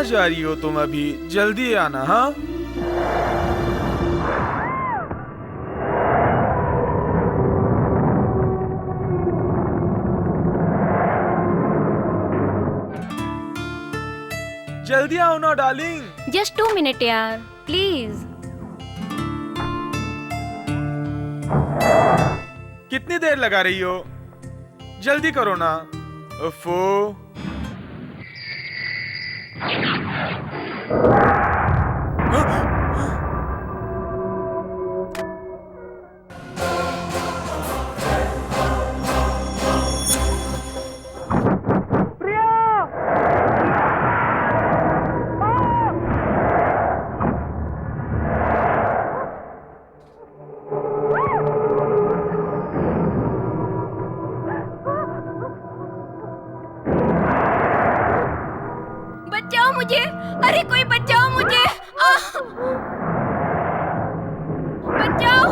कहाँ जा रही हो तुम? अभी जल्दी आना। हाँ, जल्दी आओ ना डार्लिंग। जस्ट 2 मिनट यार, प्लीज। कितनी देर लगा रही हो? जल्दी करो ना। उफ़ो। बचाओ मुझे, अरे कोई बचाओ मुझे। बचाओ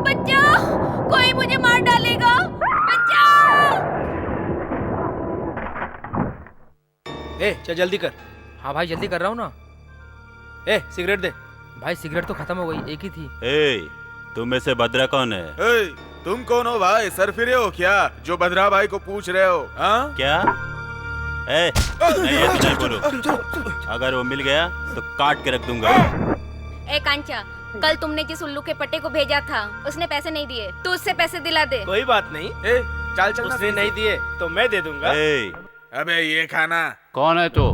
बचाओ, कोई मुझे मार डालेगा, बचाओ। ए चल जल्दी कर। हाँ भाई जल्दी कर रहा हूँ ना। ए सिगरेट दे। भाई सिगरेट तो खत्म हो गई, एक ही थी। ए, तुम में से भद्रा कौन है? ए, तुम कौन हो भाई? सर फिरे हो क्या जो भद्रा भाई को पूछ रहे हो? हाँ क्या? ए, नहीं ऐसे नहीं बोलो। अगर वो मिल गया तो काट के रख दूंगा। ए कांचा, कल तुमने जिस उल्लू के पट्टे को भेजा था उसने पैसे नहीं दिए, तू उससे पैसे दिला दे। कोई बात नहीं। ए, चल चल। उसने नहीं दिए तो मैं दे दूंगा। ए, अबे ये खाना। कौन है तू?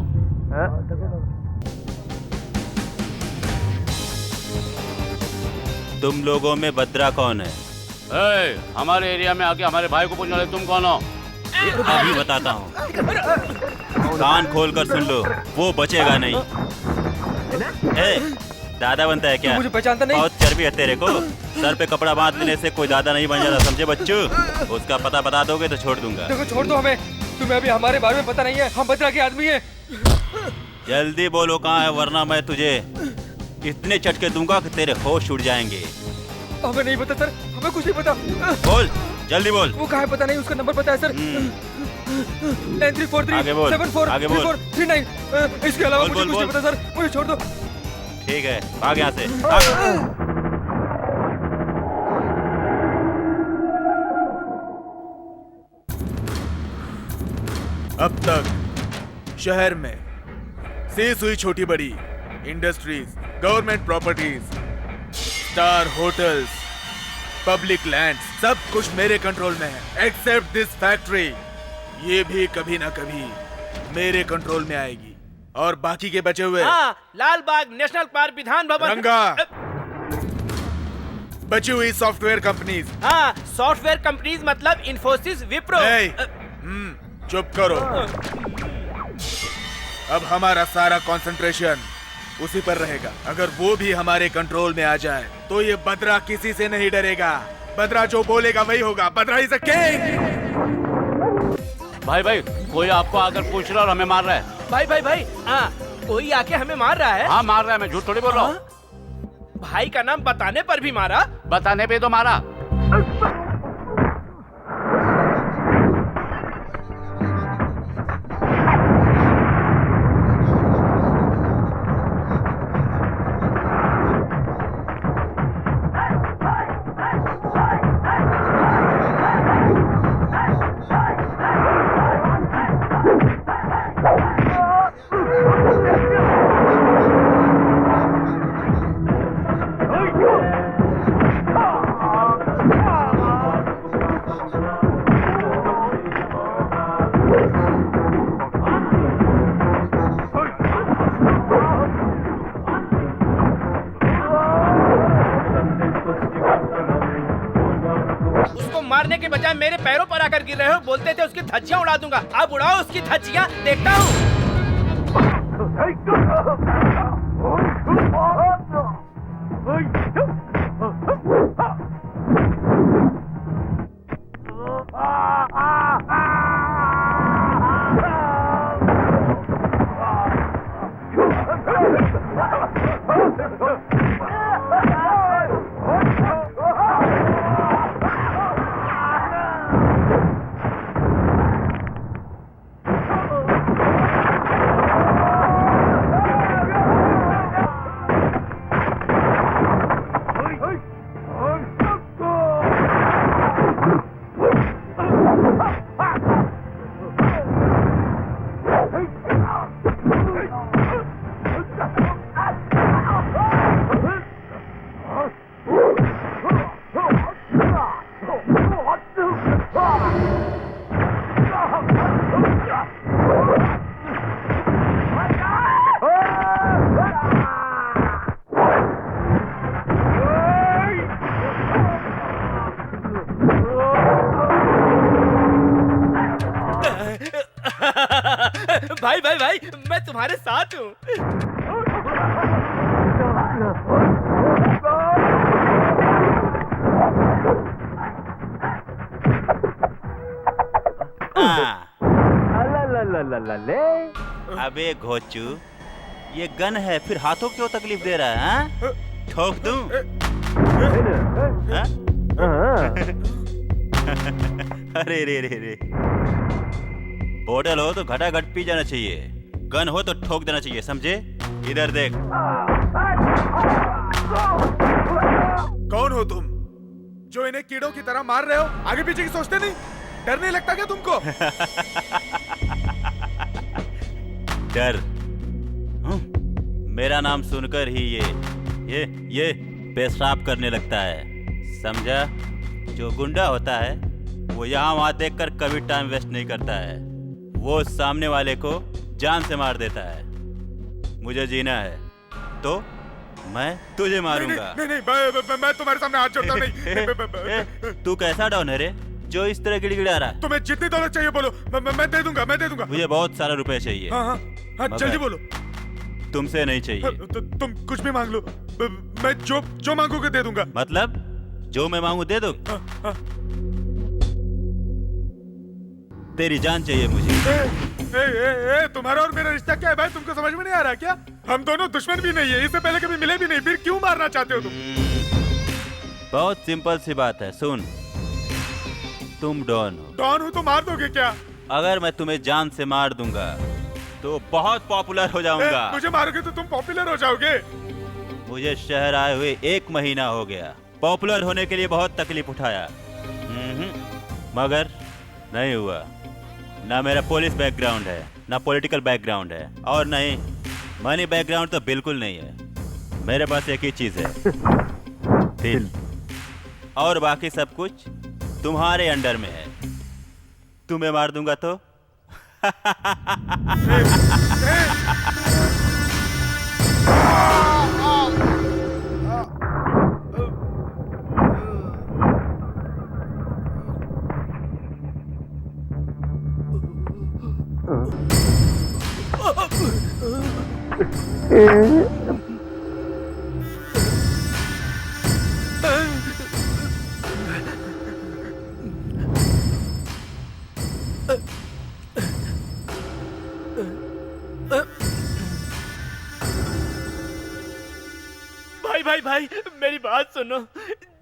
तुम लोगों में भद्रा कौन है? ए, हमारे एरिया में आके हमारे भाई को पूछने वाले तुम कौन हो? अभी बताता हूँ, कान खोल कर सुन लो, वो बचेगा नहीं। ए, दादा बनता है क्या? मुझे पहचानता नहीं? बहुत चर्बी है तेरे को। सर पे कपड़ा बांध लेने से कोई दादा नहीं बन जाता, समझे बच्चू? उसका पता बता दोगे तो छोड़ दूंगा। देखो छोड़ दो हमें, तुम्हें अभी हमारे बारे में पता नहीं है, हम भद्रा के आदमी हैं। जल्दी बोलो कहाँ है, वरना मैं तुझे इतने चटके दूंगा कि तेरे होश उड़ जाएंगे। हमें नहीं पता सर, हमें कुछ नहीं पता। बोल, जल्दी बोल। वो कहाँ है पता नहीं, उसका नंबर पता है सर। 9343 आगे बोल, 74 आगे बोल। 3439। इसके अलावा बोल, मुझे बोल, कुछ नहीं बोल। पता सर, मुझे छोड़ दो। ठीक है, भाग यहाँ से, भाग। अब तक शहर में सेज हुई छोटी बड़ी industries, government properties, star hotels, public land, सब कुछ मेरे कंट्रोल में है, एक्सेप्ट दिस फैक्ट्री। ये भी कभी ना कभी मेरे कंट्रोल में आएगी। और बाकी के बचे हुए लाल बाग नेशनल पार्क, विधान भवन, रंगा, बची हुई सॉफ्टवेयर कंपनीज। हाँ सॉफ्टवेयर कंपनीज मतलब इन्फोसिस, विप्रो। चुप करो। अब हमारा सारा कंसंट्रेशन उसी पर रहेगा। अगर वो भी हमारे कंट्रोल में आ जाए तो ये बद्रा किसी से नहीं डरेगा। बद्रा जो बोलेगा वही होगा। Bhadra is a king. भाई भाई, कोई आपको आकर पूछ रहा है और हमें मार रहा है। भाई कोई आके हमें मार रहा है। हाँ मार रहा है, मैं झूठ थोड़ी बोल रहा हूँ। भाई का नाम बताने पर भी मारा? बताने पे तो मारा। मारने के बजाय मेरे पैरों पर आकर गिर रहे हो। बोलते थे उसकी धज्जियां उड़ा दूंगा, अब उड़ाओ उसकी धज्जियां, देखता हूँ। भाई भाई भाई मैं तुम्हारे साथ हूँ। अबे घोचू, ये गन है, फिर हाथों क्यों तकलीफ दे रहा है? हाँ? ठोक दूं? हाँ? अरे रे रे रे, बोतल हो तो घटाघट पी जाना चाहिए, गन हो तो ठोक देना चाहिए, समझे? इधर देख। कौन हो तुम जो इन्हें कीड़ों की तरह मार रहे हो? आगे पीछे की सोचते नहीं? डर नहीं लगता क्या तुमको? डर? मेरा नाम सुनकर ही ये पेशाब करने लगता है, समझा? जो गुंडा होता है वो यहाँ वहाँ देखकर कभी टाइम वेस्ट नहीं करता है, वो सामने वाले को जान से मार देता है। मुझे जीना है तो मैं तुझे मारूंगा। नहीं, मैं तुम्हारे सामने हाथ जोड़ता नहीं। तू कैसा डॉन है रे जो इस तरह गिड़गिड़ा रहा है? तुम्हें जितनी दौलत चाहिए बोलो, मैं दे दूंगा, मैं दे दूंगा। मुझे बहुत सारा रुपए चाहिए। हाँ, जल्दी बोलो। तुमसे नहीं चाहिए। तुम कुछ भी मांग लो, मैं जो मांगोगे दे दूंगा। मतलब जो मैं मांगू दे दो? तेरी जान चाहिए मुझे। तुम्हारा और मेरा रिश्ता क्या है भाई? तुमको समझ में नहीं आ रहा क्या? हम दोनों दुश्मन भी नहीं है, इससे पहले कभी मिले भी नहीं, फिर क्यों मारना चाहते हो तुम? बहुत सिंपल सी बात है, सुन, तुम डॉन हो। डॉन हो तो मार दोगे क्या? अगर मैं तुम्हें जान से मार दूंगा तो बहुत पॉपुलर हो जाऊंगा। मुझे मारोगे तो तुम पॉपुलर हो जाओगे। मुझे शहर आए हुए 1 महीना हो गया, पॉपुलर होने के लिए बहुत तकलीफ उठाया, मगर नहीं हुआ। ना मेरा पुलिस बैकग्राउंड है, ना पॉलिटिकल बैकग्राउंड है, और नहीं मनी बैकग्राउंड तो बिल्कुल नहीं है। मेरे पास एक ही चीज है, दिल, और बाकी सब कुछ तुम्हारे अंडर में है। तुम्हें मार दूंगा तो भाई भाई मेरी बात सुनो,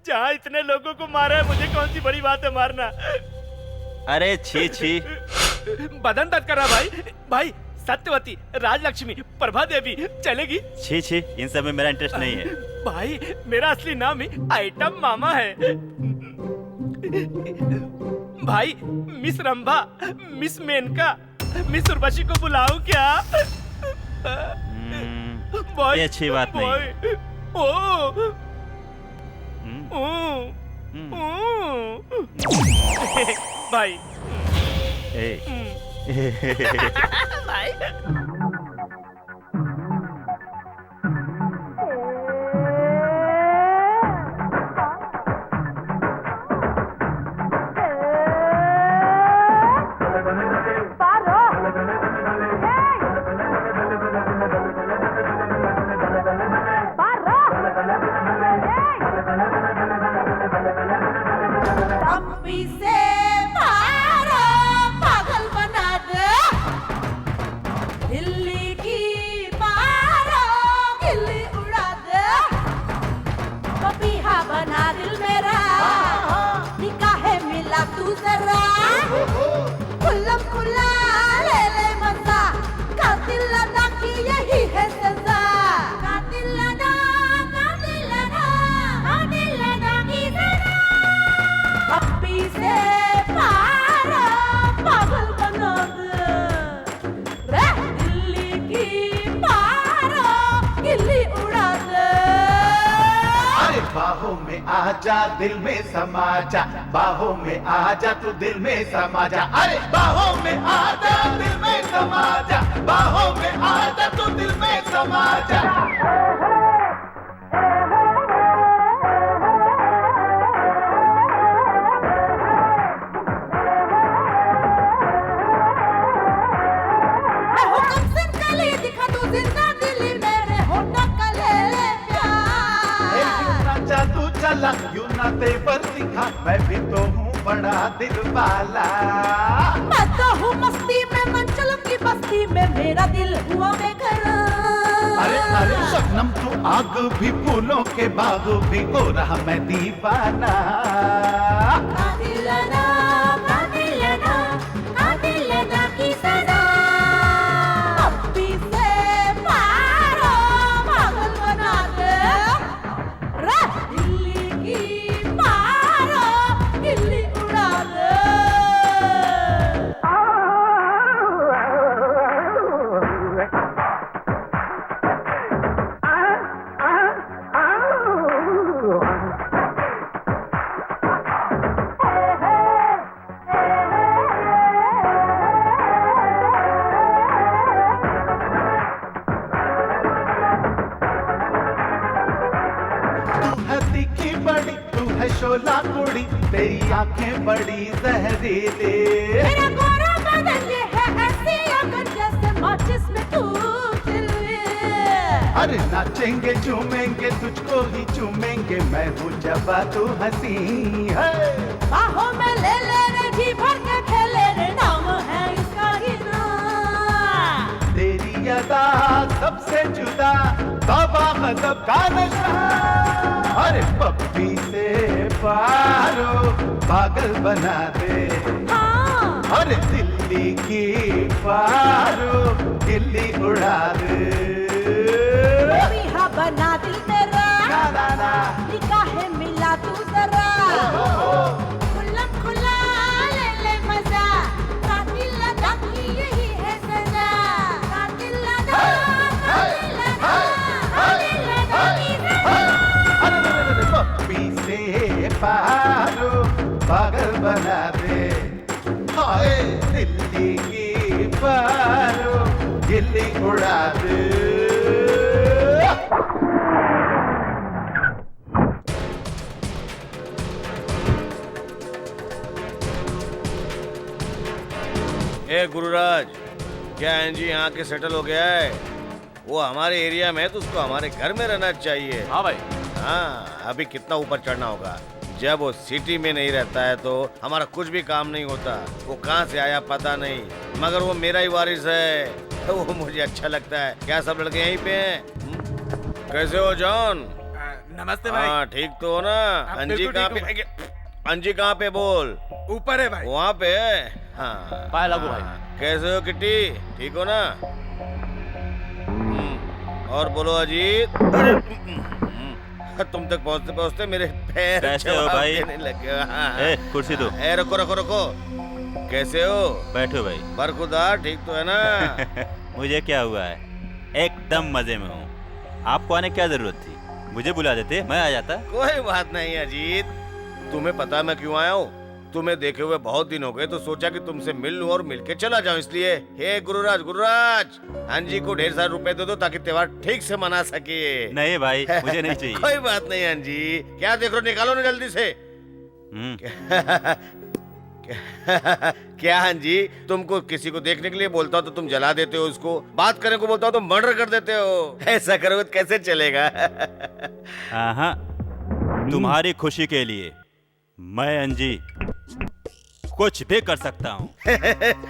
जहाँ इतने लोगों को मारा है, मुझे कौन सी बड़ी बात है मारना? अरे छी छी, बदन दर्द कर रहा भाई। सत्यवती, राजलक्ष्मी, प्रभा देवी चलेगी? छी छी, इन सब में मेरा इंटरेस्ट नहीं है। भाई मेरा असली नाम ही आइटम मामा है। भाई miss Rambha, miss Menaka, miss Urvashi को बुलाऊं क्या? ये अच्छी बात नहीं। भाई भाई से मारो, पागल बना दे, दिल्ली की मारो, गिल्ली उड़ा दे, पपीहा बना दिल मेरा, निकाहे मिला तू जरा, खुल्लम खुल्ला ले ले मजा, कातिल लगा की यही है सजा, कातिल लगा की सजा, पप्पी से मारो, पागल बना दे, दिल्ली की मारो, गिल्ली उड़ा दे। अरे बाहों में आजा, दिल में समा जा, बाहों में आजा तू दिल में समा जा, अरे बाहों में आजा, दिल में समा जा, बाहों में आजा तू दिल में समा जा। दिखा, मैं भी तो हूँ बड़ा दिल वाला। मैं तो हूँ मस्ती में, मंचलों की बस्ती में मेरा दिल हुआ बेकरार। अरे अरे शबनम तू आग भी, फूलों के बाग भी, हो रहा मैं दीवाना। कातिलाना, कातिलाना, कातिलाना की सजा। पप्पी से मारो, पागल बना दे। रे दिल्ली की मारो, दिल्ली उड़ा दे। तू है तीखी बड़ी, तू है शोला कुड़ी, तेरी आंखें बड़ी जहरीली। मेरा गोरा बदन ये है ऐसी अगर जैसे माचिस में तू जले। अरे नाचेंगे झूमेंगे, तुझको ही चूमेंगे, मैं हूँ जबा तू हंसी है। बाहों में ले ले रे, जी भर के खेले रे, नाम है इसका हीरा। तेरी अदा सबसे जुदा, बाबा गजब का नशा। अरे पप्पी से पारो, पागल बना दे। हाँ, अरे दिल्ली की पारो, दिल्ली उड़ा दे। बिहा बना दिल तेरा, ला ला ला। निगाहें मिला तू जरा। खुल्लम खुल्ला ले ले मजा, कातिल लगा की यही है सजा। कातिल लगा, कातिल लगा, कातिल लगा की सजा। अरे पप्पी से पारो, पागल बना दे। हाय दिल्ली की पारो, दिल्ली उड़ा दे। ए गुरुराज, क्या एनजी यहाँ के सेटल हो गया है? वो हमारे एरिया में है तो उसको हमारे घर में रहना चाहिए। हाँ भाई। हाँ, अभी कितना ऊपर चढ़ना होगा। जब वो सिटी में नहीं रहता है तो हमारा कुछ भी काम नहीं होता। वो कहाँ से आया पता नहीं, मगर वो मेरा ही वारिस है। वो मुझे अच्छा लगता है। क्या सब लड़के यहीं पे हैं? कैसे हो जॉन? नमस्ते भाई। हाँ ठीक तो हो ना? अंजी कहाँ पे? अंजी कहाँ पे बोल? ऊपर है भाई। वहाँ पे है? हाँ। पाए लागू भाई। कैसे हो किट्टी? ठीक हो ना? और बोलो अजीत। तुम तक पहुँचते पहुँचते मेरे पैर कैसे हो भाई? देने लग गए। हाँ। ए, कुर्सी दो। ए, रुको रुको रुको। कैसे हो? बैठो भाई। बरखुदा ठीक तो है ना? मुझे क्या हुआ है, एकदम मजे में हूँ। आपको आने क्या जरूरत थी? मुझे बुला देते, मैं आ जाता। कोई बात नहीं अजीत, तुम्हें पता मैं क्यों आया हूँ? तुम्हें देखे हुए बहुत दिन हो गए तो सोचा कि तुमसे मिल लूं और मिलके चला जाऊं, इसलिए। हे गुरुराज, गुरुराज, अंजी को ढेर सारे रुपए दे दो ताकि त्योहार ठीक से मना सके। नहीं भाई, मुझे नहीं चाहिए। कोई बात नहीं अंजी, क्या देख रहे हो? निकालो ना जल्दी से। क्या अंजी, तुमको किसी को देखने के लिए बोलता हो तो तुम जला देते हो उसको, बात करने को बोलता हो तो मर्डर कर देते हो। ऐसा करोगे तो कैसे चलेगा? हाँ, तुम्हारी खुशी के लिए मैं अंजी कुछ भी कर सकता हूँ।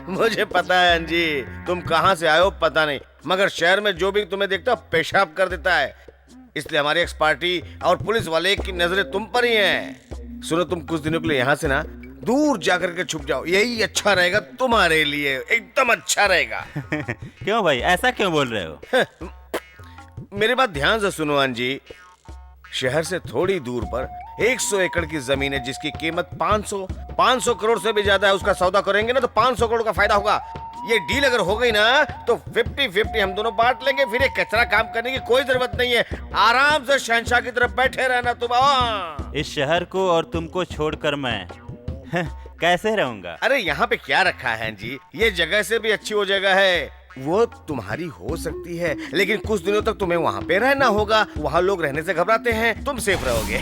मुझे पता है अंजी, तुम कहाँ से आए हो पता नहीं, मगर शहर में जो भी तुम्हें देखता है पेशाब कर देता है। इसलिए हमारी एक्स पार्टी और पुलिस वाले की नजरें तुम पर ही हैं। सुनो, तुम कुछ दिनों के लिए यहाँ से ना दूर जाकर के छुप जाओ, यही अच्छा रहेगा तुम्हारे लिए, एकदम अच्छा रहेगा। क्यों भाई, ऐसा क्यों बोल रहे हो? मेरी बात ध्यान से सुनो अंजी, शहर से थोड़ी दूर पर 100 एकड़ की जमीन है जिसकी कीमत 500 करोड़ से भी ज्यादा है। उसका सौदा करेंगे ना तो 500 करोड़ का फायदा होगा। ये डील अगर हो गई ना तो 50-50 हम दोनों बांट लेंगे। फिर ये कचरा काम करने की कोई जरूरत नहीं है, आराम से शहंशाह की तरफ बैठे रहना तुम। इस शहर को और तुमको छोड़कर मैं कैसे रहूंगा? अरे यहाँ पे क्या रखा है जी, ये जगह से भी अच्छी वो जगह है। वो तुम्हारी हो सकती है लेकिन कुछ दिनों तक तुम्हें वहाँ पे रहना होगा। वहाँ लोग रहने से घबराते हैं, तुम सेफ रहोगे।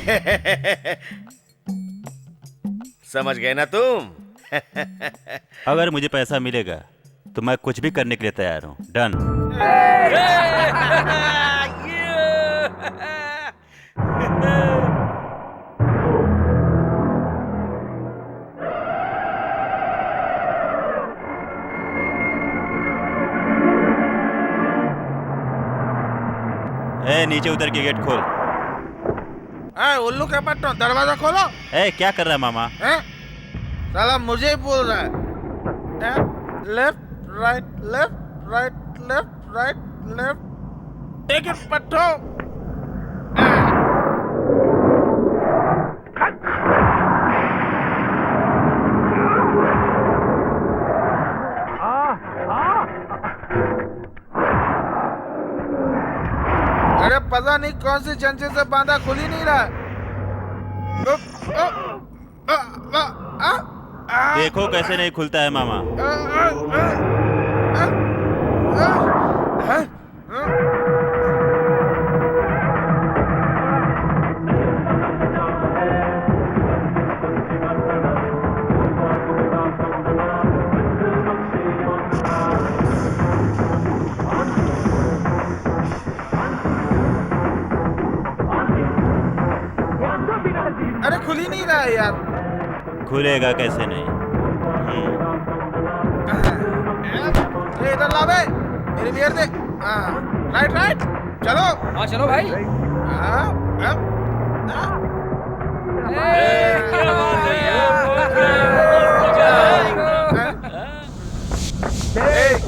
समझ गए ना तुम? अगर मुझे पैसा मिलेगा तो मैं कुछ भी करने के लिए तैयार हूँ। डन। नीचे उतर के गेट खोल। उल्लू के पट्टो दरवाजा खोलो। क्या कर रहा है मामा? साला मुझे ही बोल रहा है। Left right left right left right left, take it पट्टो। अरे पता नहीं कौन सी चंचे से बांधा, खुल ही नहीं रहा। देखो कैसे नहीं खुलता है मामा। अरे खुल ही नहीं रहा है यार। खुलेगा कैसे नहीं? ये इधर ला बे, मेरी बियर दे। राइट राइट, चलो। हाँ चलो भाई।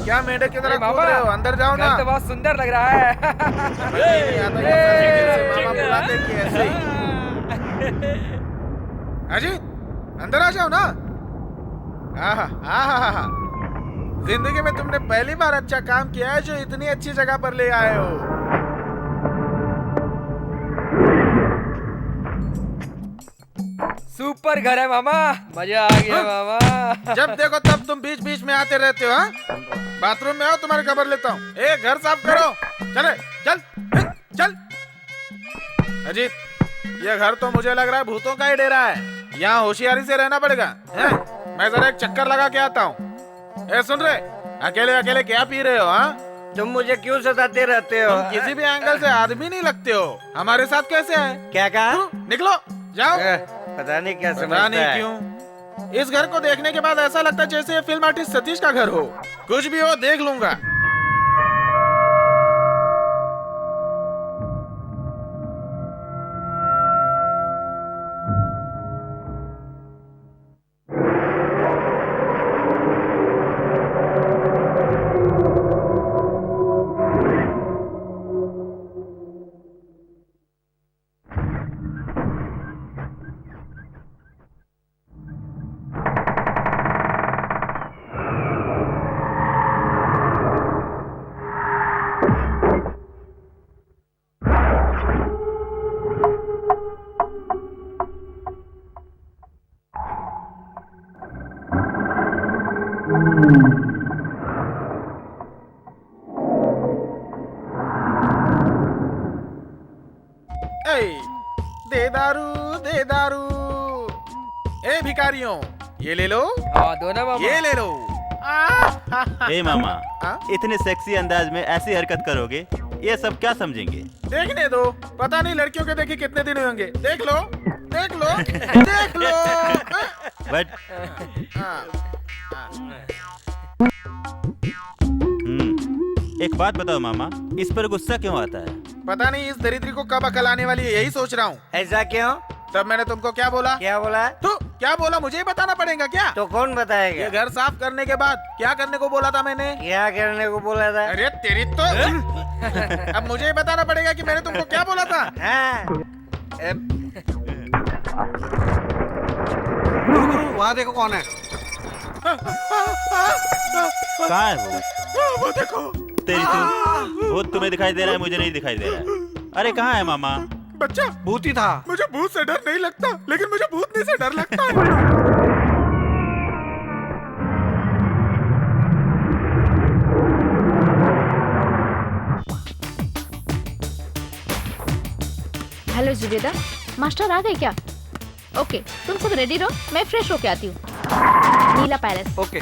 क्या मेढक की तरह कूद रहे हो? अंदर जाओ ना। तो बहुत सुंदर लग रहा है। मामा बुलाते कि ऐसे ही। अजी अंदर आ जाओ ना। आहा, जिंदगी में तुमने पहली बार अच्छा काम किया है जो इतनी अच्छी जगह पर ले आए हो। सुपर घर है मामा, मजा आ गया मामा। जब देखो तब तुम बीच बीच में आते रहते हो। बाथरूम में आओ, तुम्हारी खबर लेता हूँ। घर साफ करो। चले चल। अजीत, ये घर तो मुझे लग रहा है भूतों का ही डेरा है। यहाँ होशियारी से रहना पड़ेगा। मैं जरा एक चक्कर लगा के आता हूँ। सुन रहे, अकेले अकेले क्या पी रहे हो? तुम मुझे क्यों सताते रहते हो? तुम किसी भी एंगल से आदमी नहीं लगते हो। हमारे साथ कैसे है? क्या कहा? निकलो, जाओ। पता नहीं क्या पता नहीं क्यों इस घर को देखने के बाद ऐसा लगता है जैसे ये फिल्म आर्टिस्ट सतीश का घर हो। कुछ भी हो देख लूंगा। दे दारू। भिखारियों, ये ले लो। दो ना मामा। ये ले लो। मामा, इतने सेक्सी अंदाज में ऐसी हरकत करोगे, ये सब क्या समझेंगे? देखने दो, पता नहीं लड़कियों के देखे कितने दिन होंगे। देख लो। बट एक बात बताओ मामा, इस पर गुस्सा क्यों आता है? पता नहीं इस दरिद्री को कब अकल आने वाली है, यही सोच रहा हूँ। ऐसा क्यों? तब मैंने तुमको क्या बोला? तो क्या बोला मुझे ही बताना पड़ेगा क्या? तो कौन बताएगा? ये घर साफ करने के बाद क्या करने को बोला था मैंने? क्या करने को बोला था? अरे तेरी तो अब मुझे ही बताना पड़ेगा कि मैंने तुमको क्या बोला था। वहाँ देखो कौन है। कहाँ है वो देखो। तेरी तो भूत तुम्हें दिखाई दे रहा है, मुझे नहीं दिखाई दे रहा है। अरे कहाँ है मामा? बच्चा भूत ही था। मुझे भूत से डर नहीं लगता, लेकिन मुझे भूतनी से डर लगता है। हेलो जुबेदा, मास्टर आ गए क्या? ओके, तुम सब रेडी रहो, मैं फ्रेश होके आती हूँ। नीला पैलेस। ओके।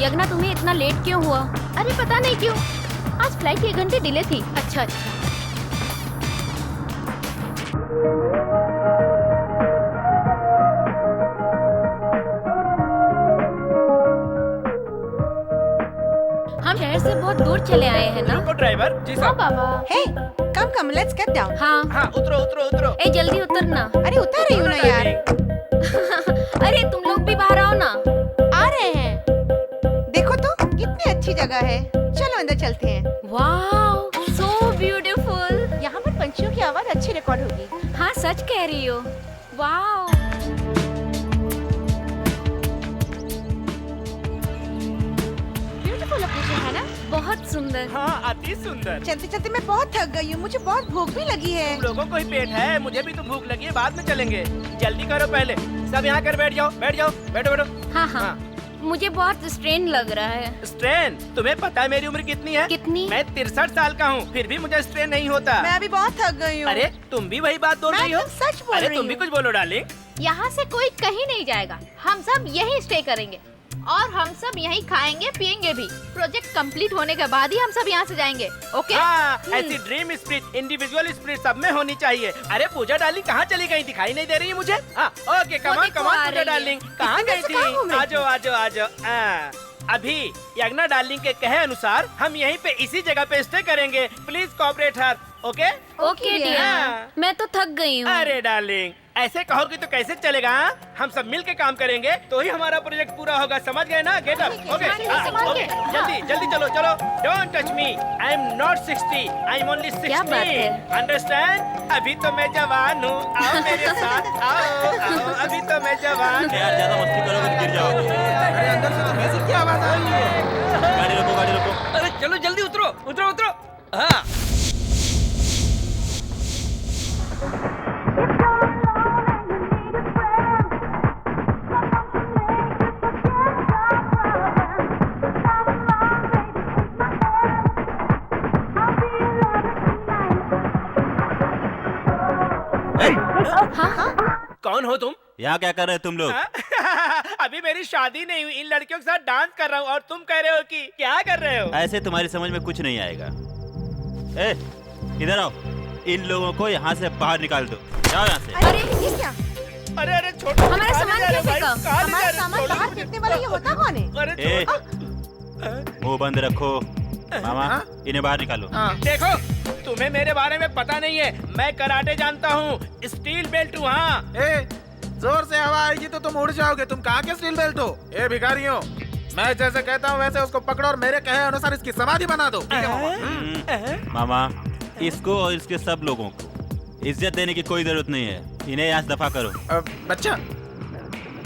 यज्ञा, तुम्हें इतना लेट क्यों हुआ? अरे पता नहीं क्यों, आज फ्लाइट 1 घंटे डिले थी। अच्छा। हम शहर से बहुत दूर चले आए हैं ना। रुको ड्राइवर। जी हाँ साहब। बाबा। हे कम लेट्स गेट डाउन। हाँ हाँ उतरो उतरो उतरो। ए जल्दी उतरना। अरे उतर रही हूँ ना यार। अरे तुम लोग भी बाहर आओ ना। आ रहे हैं। देखो तो कितनी अच्छी जगह है, चलो अंदर चलते हैं। Wow so beautiful. यहाँ पर पंछियों की आवाज अच्छी रिकॉर्ड होगी। हाँ सच कह रही हो। वाओ ब्यूटीफुल लोकेशन है ना। बहुत सुंदर। हाँ अति सुंदर। चलते चलते मैं बहुत थक गई हूँ, मुझे बहुत भूख भी लगी है। तुम लोगों को ही पेट है, मुझे भी तो भूख लगी है, बाद में चलेंगे। जल्दी करो पहले, सब यहाँ कर बैठ जाओ बैठो बैठो। हाँ हाँ मुझे बहुत स्ट्रेन लग रहा है। स्ट्रेन? तुम्हें पता है मेरी उम्र कितनी है? कितनी? मैं 63 साल का हूँ, फिर भी मुझे स्ट्रेन नहीं होता। मैं अभी बहुत थक गई हूँ। अरे तुम भी वही बात बोल मैं रही हो? एकदम सच बोल अरे रही तुम भी हूँ। कुछ बोलो डार्लिंग। यहाँ से कोई कहीं नहीं जाएगा, हम सब यहीं स्टे करेंगे और हम सब यहीं खाएंगे पिएंगे भी। प्रोजेक्ट कंप्लीट होने के बाद ही हम सब यहाँ से जाएंगे। ओके? हाँ, ऐसी ड्रीम स्पिरिट, इंडिविजुअल स्पिरिट सब में होनी चाहिए। अरे पूजा डार्लिंग कहाँ चली गई, दिखाई नहीं दे रही है मुझे। हाँ, ओके कमान देखो कमान आ पूजा रही है। डार्लिंग कहाँ इतने गई से कहाँ घूम थी? रही आजो आजो आजो। अभी यज्ञा डार्लिंग के कहे अनुसार हम यहीं पे इसी जगह पे स्टे करेंगे। Please cooperate her. Okay okay dear. हाँ। मैं तो थक गई हूँ। अरे डार्लिंग ऐसे कहोगी तो कैसे चलेगा? हाँ? हम सब मिल के काम करेंगे तो ही हमारा प्रोजेक्ट पूरा होगा, समझ गए ना? Get up. ओके संभाल के। जल्दी जल्दी चलो चलो। Don't touch me, I am not 60, I am only 60। क्या बात है? अंडरस्टैंड? अभी तो मैं जवान हूँ, आओ मेरे साथ आओ आओ, अभी तो मैं जवान हूँ। यार ज्यादा मस्ती करोगे तो गिर जाओगे। अरे अंदर से तो म्यूजिक की आवाज आ रही है। गाड़ी रोको गाड़ी रोको। अरे चलो जल्दी उतरो उतरो उतरो। हाँ कौन हो तुम? यहाँ क्या कर रहे हो तुम लोग? अभी मेरी शादी नहीं हुई, इन लड़कियों के साथ डांस कर रहा हूँ और तुम कह रहे हो कि क्या कर रहे हो? ऐसे तुम्हारी समझ में कुछ नहीं आएगा। ए, इधर आओ, इन लोगों को यहाँ से बाहर निकाल दो। जाओ यहाँ से। अरे ये क्या? अरे अरे छोड़ो। हमारा कहाँ सामान ले जा रहे हो कैसे भाई? कम? कहाँ ले जा हमारा रहे हो? सामान छोड़ो बाहर मुझे। फेंकने वाला ये होता कौन है? अरे ए, छोड़ो। मुंह बंद रखो। मामा इन्हें बाहर निकालो। देखो तुम्हें मेरे बारे में पता नहीं है, मैं कराटे जानता हूँ, स्टील बेल्ट हूँ। हाँ ए, जोर से हवा आएगी तो तुम उड़ जाओगे। तुम कहाँ के स्टील बेल्ट हो? ए भिखारियों, मैं जैसे कहता हूँ वैसे उसको पकड़ो और मेरे कहे अनुसार इसकी समाधि बना दो। ठीक है मामा? मामा इसको और इसके सब लोगों को इज्जत देने की कोई जरूरत नहीं है। इन्हें यहाँ से दफा करो। बच्चा,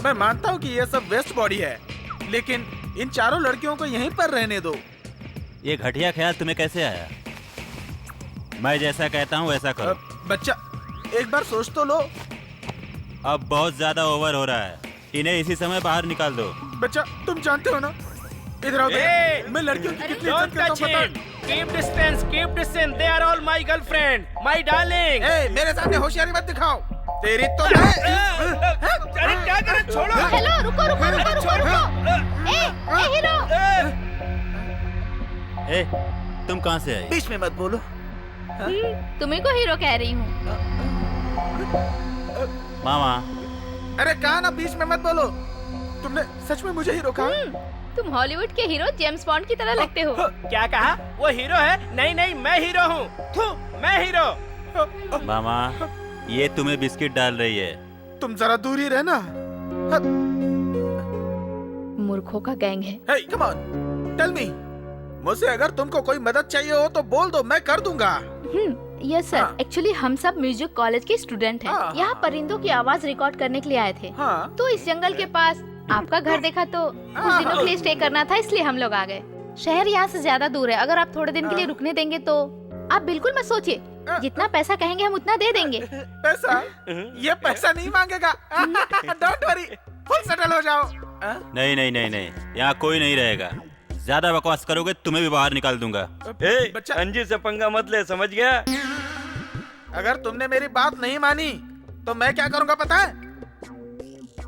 मैं मानता हूँ कि ये सब वेस्ट बॉडी है, लेकिन इन चारों लड़कियों को यहीं पर रहने दो। ये घटिया ख्याल तुम्हें कैसे आया? मैं जैसा कहता हूँ वैसा करो। बच्चा एक बार सोच तो लो। अब बहुत ज्यादा ओवर हो रहा है, इन्हें इसी समय बाहर निकाल दो। बच्चा तुम जानते हो ना, इधर आओ। ए, मैं लड़कियों की कितनी Don't इज्जत करता touch हूँ पता him. Keep distance. They are all my girlfriend, my darling. है? ए, मेरे सामने होशियारी मत दिखाओ। तेरी तो मैं अरे क्या करे, छोड़ो। हेलो रुको रुको रुको रुको रुको। ए हीरो। ए, तुम कहाँ से आए? बीच में मत बोलो। तुम्ही को हीरो कह रही हूँ। मामा अरे कहा ना बीच में मत बोलो। तुमने सच में मुझे हीरो कहा? तुम हॉलीवुड के हीरो जेम्स बॉन्ड की तरह लगते हो। क्या कहा? वो हीरो है? नहीं नहीं मैं हीरो हूँ। मैं हीरो। मामा ये तुम्हें बिस्किट डाल रही है। तुम जरा दूर ही रहना। मूर्खों का गैंग है। हे कम ऑन, टेल मी। मुझसे अगर तुमको कोई मदद चाहिए हो तो बोल दो, मैं कर दूंगा। यस सर, एक्चुअली हम सब म्यूजिक कॉलेज के स्टूडेंट हैं। हाँ, यहाँ परिंदों की आवाज रिकॉर्ड करने के लिए आए थे। हाँ। तो इस जंगल के पास आपका घर देखा तो कुछ दिनों के लिए स्टे करना था, इसलिए हम लोग आ गए। शहर यहाँ से ज्यादा दूर है, अगर आप थोड़े दिन के लिए रुकने देंगे तो आप बिल्कुल मत सोचिए, जितना पैसा कहेंगे हम उतना दे देंगे। पैसा? ये पैसा नहीं मांगेगा। डोंट वरी, फुल सेटल हो जाओ। नहीं नहीं नहीं नहीं, यहाँ कोई नहीं रहेगा। ज्यादा बकवास करोगे तुम्हें भी बाहर निकाल दूंगा। बच्चा अंजी से पंगा मत ले, समझ गया? अगर तुमने मेरी बात नहीं मानी तो मैं क्या करूंगा पता है?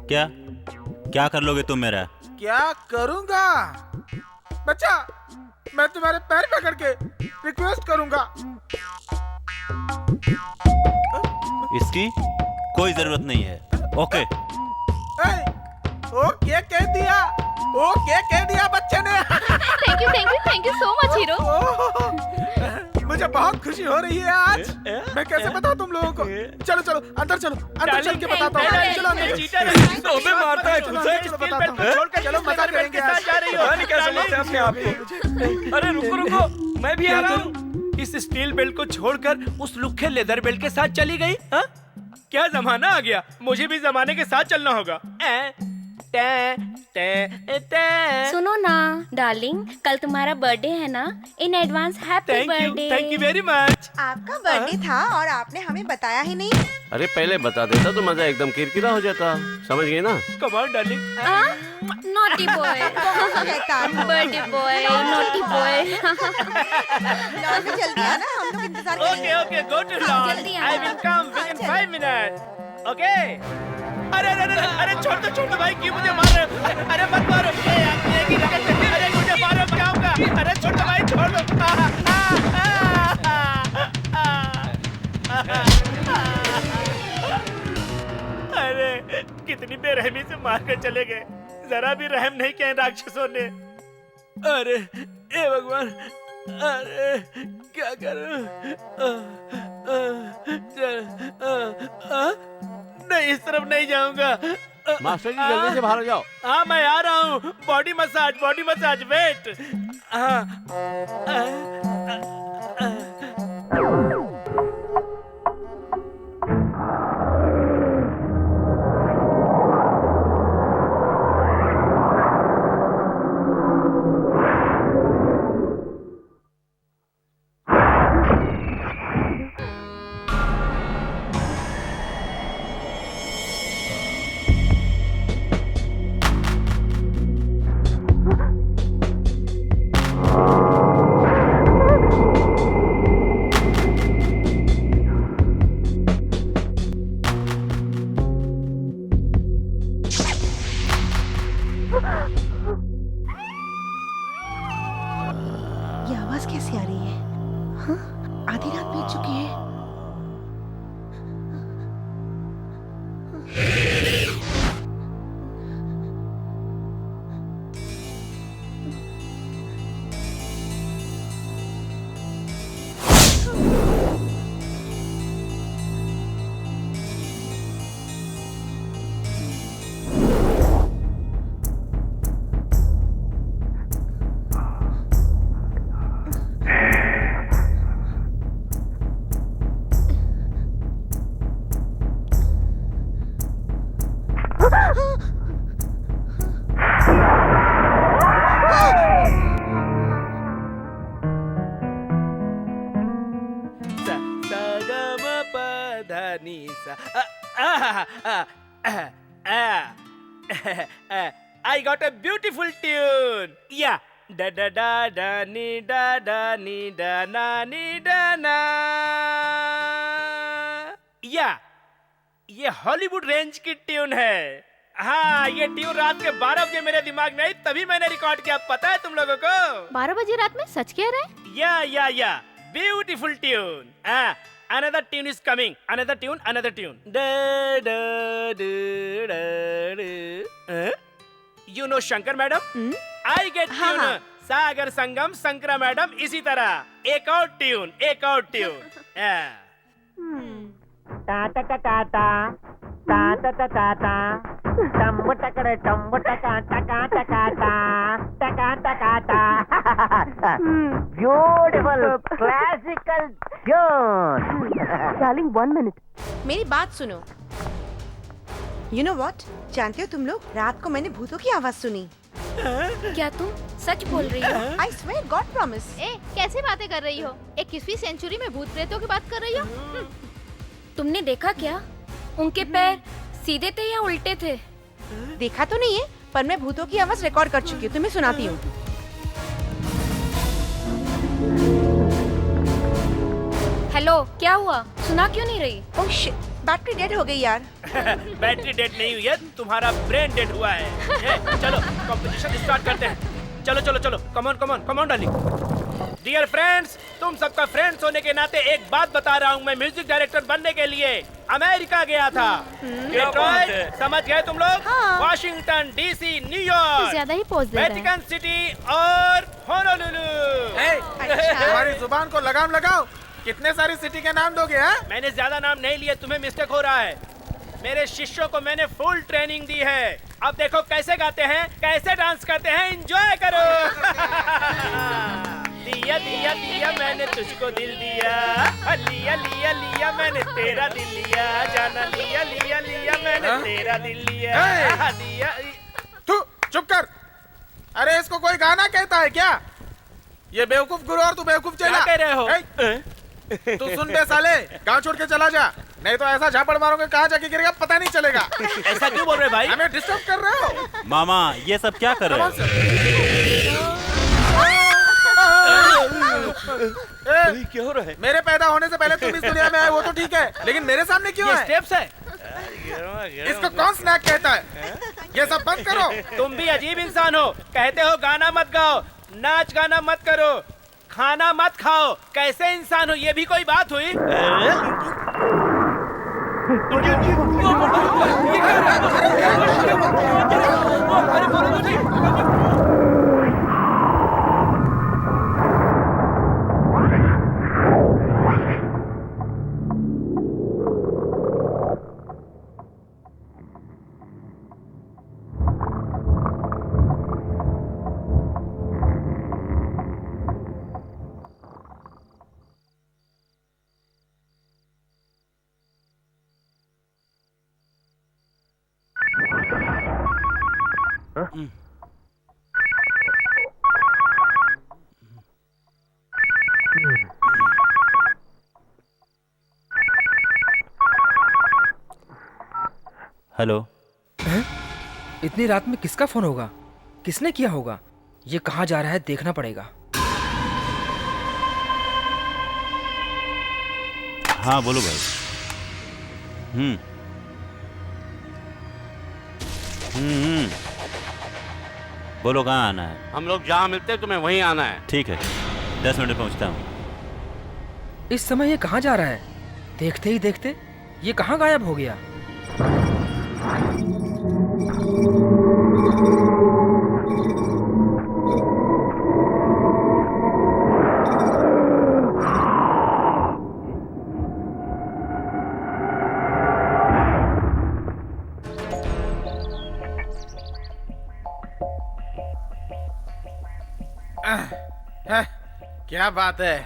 क्या क्या कर लोगे तुम मेरा? क्या करूंगा? बच्चा मैं तुम्हारे पैर पकड़ के रिक्वेस्ट करूंगा। इसकी कोई जरूरत नहीं है। ओके ओके कह दिया, ओके कह दिया बच्चे ने। Thank you so much hero. मुझे बहुत खुशी हो रही है आज। मैं कैसे बताऊं तुम लोगों को? चलो चलो अंदर चलो, अंदर चल के बताता हूँ। चलो अंदर। चीटर मारता है खुद से। चलो बताता हूँ। चलो मजा करेंगे आज। जा रही हो कैसे लगता है अपने आप को? अरे रुको रुको, मैं भी आ रहा हूँ। इस स्टील बेल्ट को छोड़कर उस लुखे लेदर बेल्ट के साथ चली गई। हाँ? क्या जमाना आ गया, मुझे भी जमाने के साथ चलना होगा। सुनो ना डार्लिंग, कल तुम्हारा बर्थडे है ना, in advance happy birthday. Thank you very much. आपका बर्थडे था और आपने हमें बताया ही नहीं। अरे पहले बता देता तो मजा एकदम किरकिरा हो जाता, समझ गई ना? Come on darling. Naughty boy, birthday boy, naughty boy. Lawn में जल्दी आना, हम लोग इंतजार करेंगे। Okay go to lawn. जल्दी आना। I will come with in 5 minute. Okay. अरे अरे अरे अरे छोड़ दो भाई, क्यों मुझे मार रहे हो? अरे मत मारो। अरे मुझे मारो, क्या होगा? अरे छोड़ दो भाई, छोड़ दो। अरे कितनी बेरहमी से मार कर चले गए, जरा भी रहम नहीं किया इन राक्षसों ने। अरे हे भगवान, अरे क्या करूं? नहीं, इस तरफ नहीं जाऊंगा। मास्टर जी जल्दी से बाहर जाओ। हाँ मैं आ रहा हूँ। Body massage wait. ये आवाज कैसी आ रही है? हाँ? आधी रात बीत चुकी है। I got a beautiful tune. Yeah. Da da da da ni da da ni da na ni da na. Yeah. ये हॉलीवुड रेंज की ट्यून है। हाँ, ये ट्यून रात के 12 बजे मेरे दिमाग में आई, तभी मैंने रिकॉर्ड किया। पता है तुम लोगों को? 12 बजे रात में? सच कह रहे हैं? या beautiful tune. Another tune is coming. Another tune. Da da da da da. You know Shankar madam? I get tune. Sagar Sangam Shankara madam, इसी तरह एक और ट्यून। टा टा टा टा टा टा टा टा टा टा टम्बू टकरे टम्बू टका टका टका टा टका टका टा। Beautiful classical tune. Darling 1 minute, मेरी बात सुनो। You know what? जानते हो तुम लोग, रात को मैंने भूतों की आवाज सुनी। क्या तुम सच बोल रही हो? I swear God promise। कैसे बातें कर रही हो? 21वीं सेंचुरी में भूत प्रेतों की बात कर रही हो? तुमने देखा क्या? उनके पैर सीधे थे या उल्टे थे? देखा तो नहीं है, पर मैं भूतों की आवाज रिकॉर्ड कर चुकी हूँ, तुम्हें सुनाती हूँ। हेलो, क्या हुआ? सुना क्यों नहीं रही? ओह शिट, बैटरी डेड हो गई यार। बैटरी डेड नहीं हुई है, तुम्हारा ब्रेन डेड हुआ है। चलो कंपटीशन स्टार्ट करते हैं। चलो come on darling. Dear friends, तुम सबका फ्रेंड्स होने के नाते एक बात बता रहा हूँ, मैं म्यूजिक डायरेक्टर बनने के लिए अमेरिका गया था। डेट्रॉइट, समझ गए तुम लोग? हाँ। वाशिंगटन डीसी, न्यूयॉर्क, ज्यादा ही पोज दे रहा है। वेटिकन सिटी और होनोलुलु। हमारी जुबान को लगाम लगाओ। कितने सारी सिटी के नाम दोगे? हाँ? मैंने ज्यादा नाम नहीं लिए, तुम्हें मिस्टेक हो रहा है। मेरे शिष्यों को मैंने फुल ट्रेनिंग दी है। अब देखो कैसे गाते हैं, कैसे डांस करते हैं, एंजॉय करो। दिया दिया दिया मैंने तुझको दिल दिया, लिया लिया लिया मैंने तेरा दिल लिया, जाना लिया लिया लिया मैंने तेरा दिल लिया, दिया। तू चुप कर। अरे इसको कोई गाना कहता है क्या? ये बेवकूफ गुरु और तू बेवकूफ चला। क्या कह रहे हो? तू सुन बे साले, गांव छोड़ के चला जा, नहीं तो ऐसा झापड़ मारोगे कहाँ जाके गिरेगा पता नहीं चलेगा। ऐसा क्यों बोल रहे भाई? हमें डिस्टर्ब कर रहे हो। मामा ये सब क्या कर रहे हो? क्या हो रहा है? मेरे पैदा होने से पहले तुम इस दुनिया में आए वो तो ठीक है, लेकिन मेरे सामने क्यों है? स्टेप्स है। इसको कौन स्नैक कहता है? ये सब बंद करो। तुम भी अजीब इंसान हो। कहते हो गाना मत गाओ, नाच गाना मत करो, खाना मत खाओ। कैसे इंसान हो? ये भी कोई बात हुई? हेलो। इतनी रात में किसका फोन होगा? किसने किया होगा? ये कहाँ जा रहा है देखना पड़ेगा। हाँ बोलो भाई। बोलो कहाँ आना है? हम लोग जहाँ मिलते हैं तुम्हें वहीं आना है। ठीक है 10 मिनट में पहुँचता हूँ। इस समय ये कहाँ जा रहा है? देखते ही देखते ये कहाँ गायब हो गया? क्या बात है?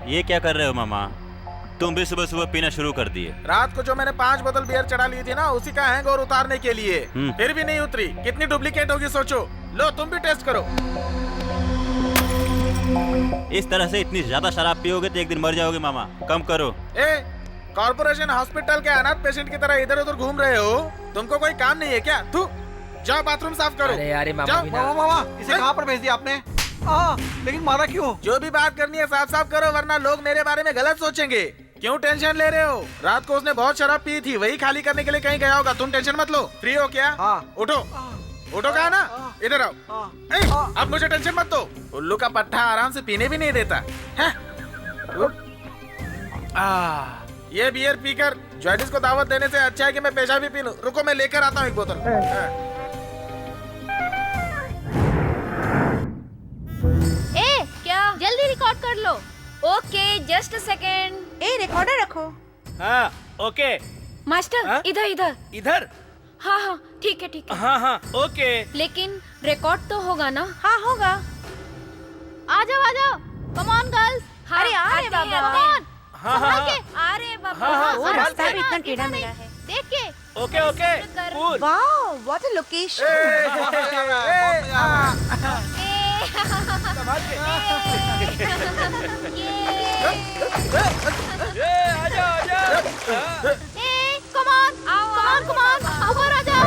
ये क्या कर रहे हो मामा? तुम भी सुबह सुबह पीना शुरू कर दिए। रात को जो मैंने 5 बोतल बियर चढ़ा ली थी ना, उसी का हैंगओवर उतारने के लिए। फिर भी नहीं उतरी। कितनी डुप्लीकेट होगी सोचो। लो तुम भी टेस्ट करो। इस तरह से इतनी ज्यादा शराब पियोगे तो एक दिन मर जाओगे मामा। कम करो। कॉर्पोरेशन हॉस्पिटल के अनाथ पेशेंट की तरह इधर उधर घूम रहे हो। तुमको कोई काम नहीं है क्या? तू जाओ बाथरूम साफ करो। अरे मामा मामा इसे कहाँ पर भेज दिया आपने? लेकिन मारा क्यों? जो भी बात करनी है साफ साफ करो, वरना लोग मेरे बारे में गलत सोचेंगे। क्यों टेंशन ले रहे हो? रात को उसने बहुत शराब पी थी, वही खाली करने के लिए कहीं गया होगा। तुम टेंशन मत लो। फ्री हो क्या? उठो उठो, कहा ना इधर आओ। अब मुझे टेंशन मत दो। उल्लू का पट्टा आराम से पीने भी नहीं देता है। ये बियर पीकर जॉइडिस को दावत देने से अच्छा है कि मैं पेशा भी पी लूं। रुको मैं लेकर आता हूँ एक बोतल। क्या? जल्दी रिकॉर्ड कर लो। Okay just a second. Recorder रखो। हाँ ओके। मास्टर इधर इधर इधर। हाँ हाँ ठीक है ठीक है। हाँ हाँ ओके। लेकिन रिकॉर्ड तो होगा ना? हाँ होगा। आ जाओ कम ऑन गर्ल्स। अरे आ रहे बाबा। Come on. हाँ हाँ आ रहे बाबा। वो रास्ता भी इतना टेढ़ा मेढ़ा है। देख के। Okay okay cool. Wow what a location. Come on ऊपर आ जाओ।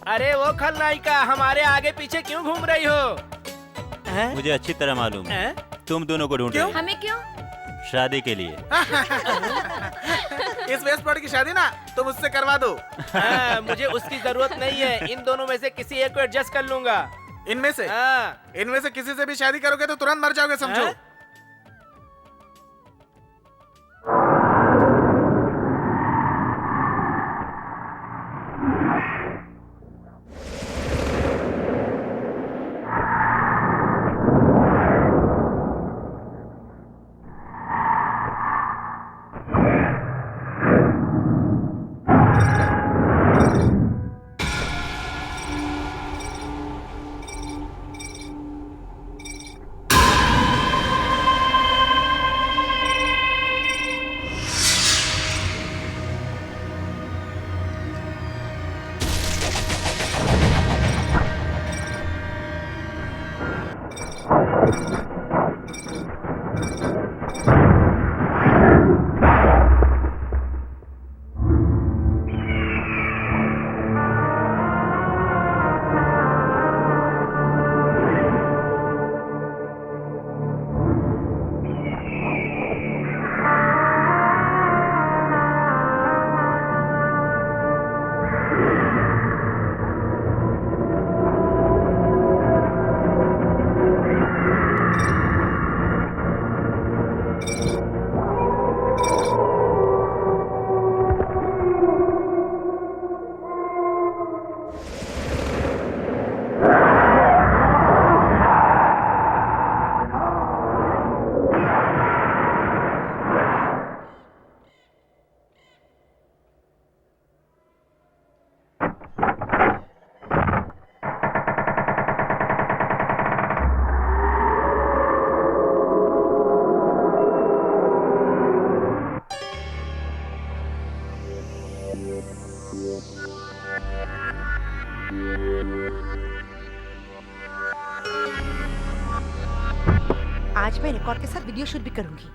अरे वो खलनायिका, हमारे आगे पीछे क्यों घूम रही हो? मुझे अच्छी तरह मालूम है तुम दोनों को ढूंढ रही हो। हमें क्यों? शादी के लिए। इस वेस्ट पॉट की शादी ना तुम उससे करवा दो। मुझे उसकी जरूरत नहीं है, इन दोनों में से किसी एक को एडजस्ट कर लूंगा। इनमें से? इनमें से किसी से भी शादी करोगे तो तुरंत मर जाओगे, समझो। आज मैं रिकॉर्ड के साथ वीडियो शूट भी करूंगी।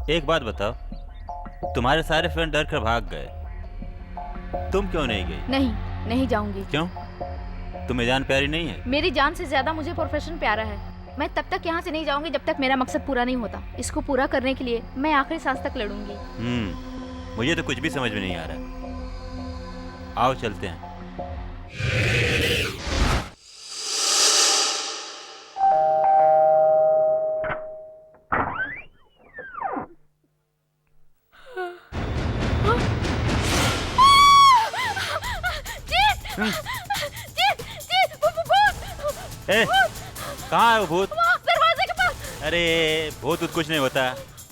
एक बात बताओ, तुम्हारे सारे फ्रेंड डर कर भाग गए, तुम क्यों नहीं गई? नहीं जाऊंगी। क्यों? तुम्हें जान प्यारी नहीं है? मेरी जान से ज्यादा मुझे प्रोफेशन प्यारा है। मैं तब तक यहाँ से नहीं जाऊंगी जब तक मेरा मकसद पूरा नहीं होता। इसको पूरा करने के लिए मैं आखिरी सांस तक लड़ूंगी। मुझे तो कुछ भी समझ में नहीं आ रहा। आओ चलते हैं। कहाँ है वो भूत? वहाँ दरवाजे के पास। अरे भूत कुछ नहीं होता।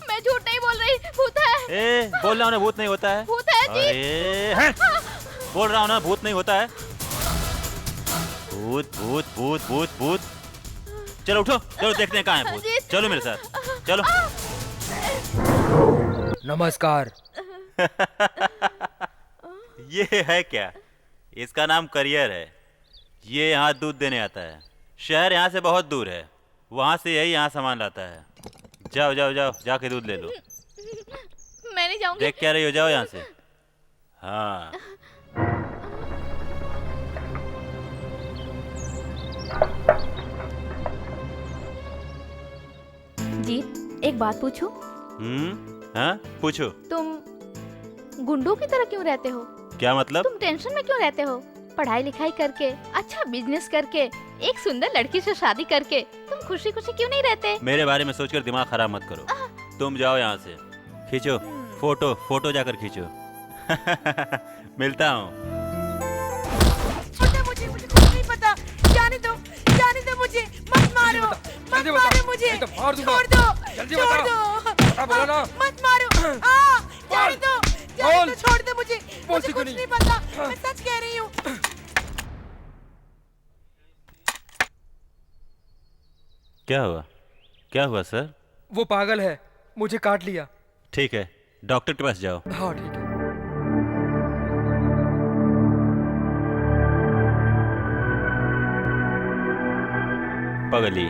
मैं झूठ नहीं बोल रही, भूत है। ए, बोल रहा हूँ ना भूत नहीं होता है। भूत है जी। अरे हैं? बोल रहा हूँ ना भूत नहीं होता है। भूत भूत भूत भूत भूत। चलो उठो, चलो देखते हैं कहाँ है भूत। चलो मेरे साथ, चलो। नमस्कार। ये है क्या? इसका नाम करियर है। ये यहाँ दूध देने आता है। शहर यहाँ से बहुत दूर है, वहाँ से यही यहाँ सामान लाता है। जाओ जाओ जाओ, जाके दूध ले लो। मैं नहीं जाऊंगी। देख क्या रही हो, जाओ यहाँ से। हाँ जीत, एक बात पूछूं? हाँ पूछो। तुम गुंडों की तरह क्यों रहते हो? क्या मतलब? तुम टेंशन में क्यों रहते हो? पढ़ाई लिखाई करके, अच्छा बिजनेस करके, एक सुंदर लड़की से शादी करके तुम खुशी खुशी क्यों नहीं रहते? मेरे बारे में सोचकर दिमाग खराब मत करो। तुम जाओ यहाँ से, खींचो फोटो, फोटो जाकर खींचो। मिलता हूँ। मुझे कुछ नहीं पता। जाने दो मुझे, मत मारो, मत मारो मुझे, छोड़ दो, छोड़ दो, मत मारो, जाने दो, छोड़ दो मुझे कुछ नहीं पता, मैं सच कह रही हूँ। क्या हुआ? क्या हुआ सर? वो पागल है, मुझे काट लिया। ठीक है, डॉक्टर के पास जाओ। हाँ ठीक है। पगली।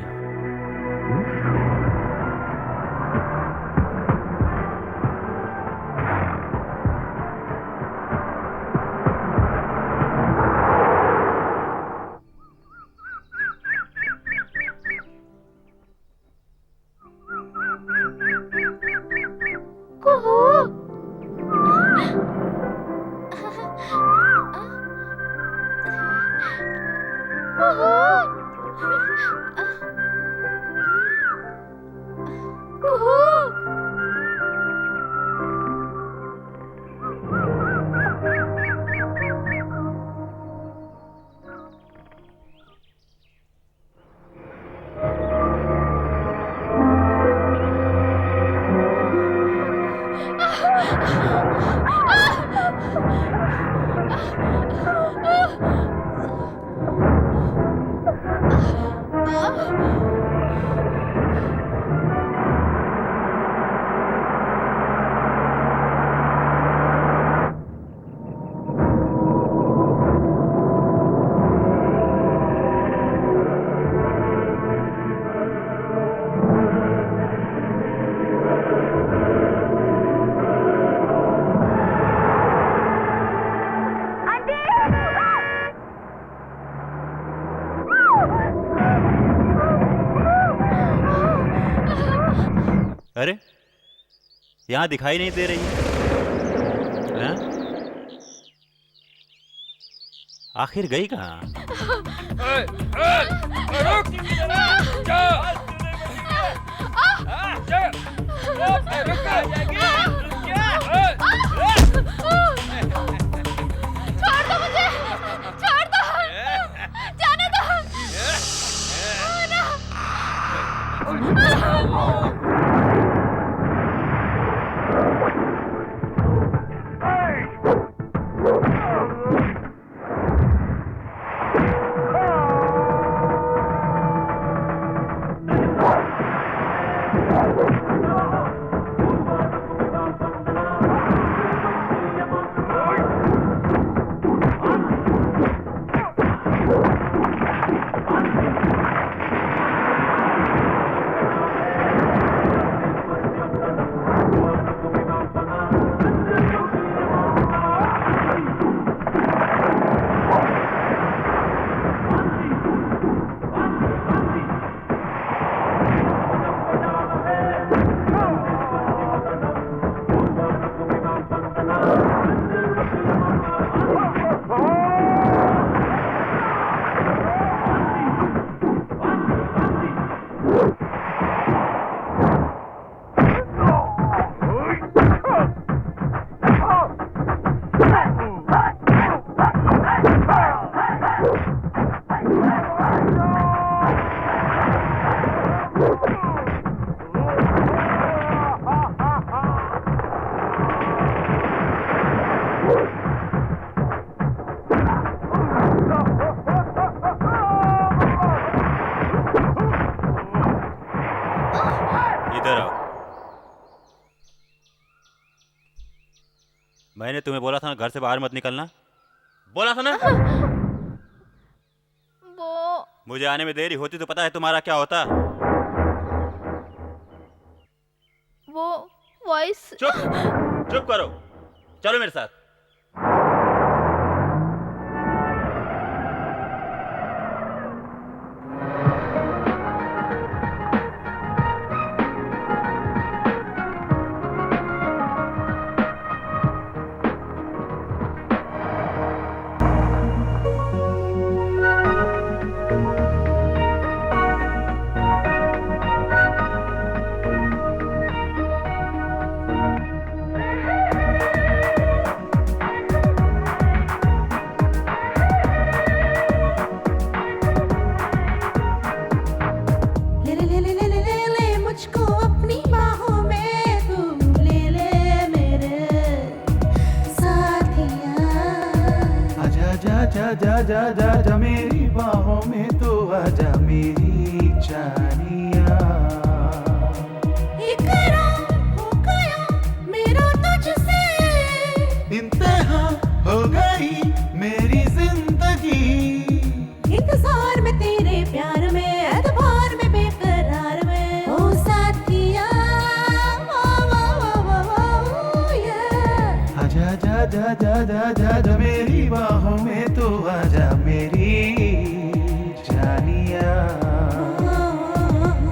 अरे यहाँ दिखाई नहीं दे रही है? आखिर गई कहाँ? छोड़ दो मुझे, छोड़ दो, जाने दो। मैंने तुम्हें बोला था ना घर से बाहर मत निकलना, बोला था ना। वो मुझे आने में देरी होती तो पता है तुम्हारा क्या होता। वो वॉइस। चुप करो, चलो मेरे साथ। जा जा जा जा मेरी बाहों में तो आजा मेरी जानिया। इकरार हो गया मेरा तुझसे, इंतहा हो गई मेरी जिंदगी। इंतजार में तेरे प्यार में, एतबार में, बेकरार में, ओ साथिया आजा जा जा जा जा जा जा मेरी बाहों में तो आजा मेरी जानिया।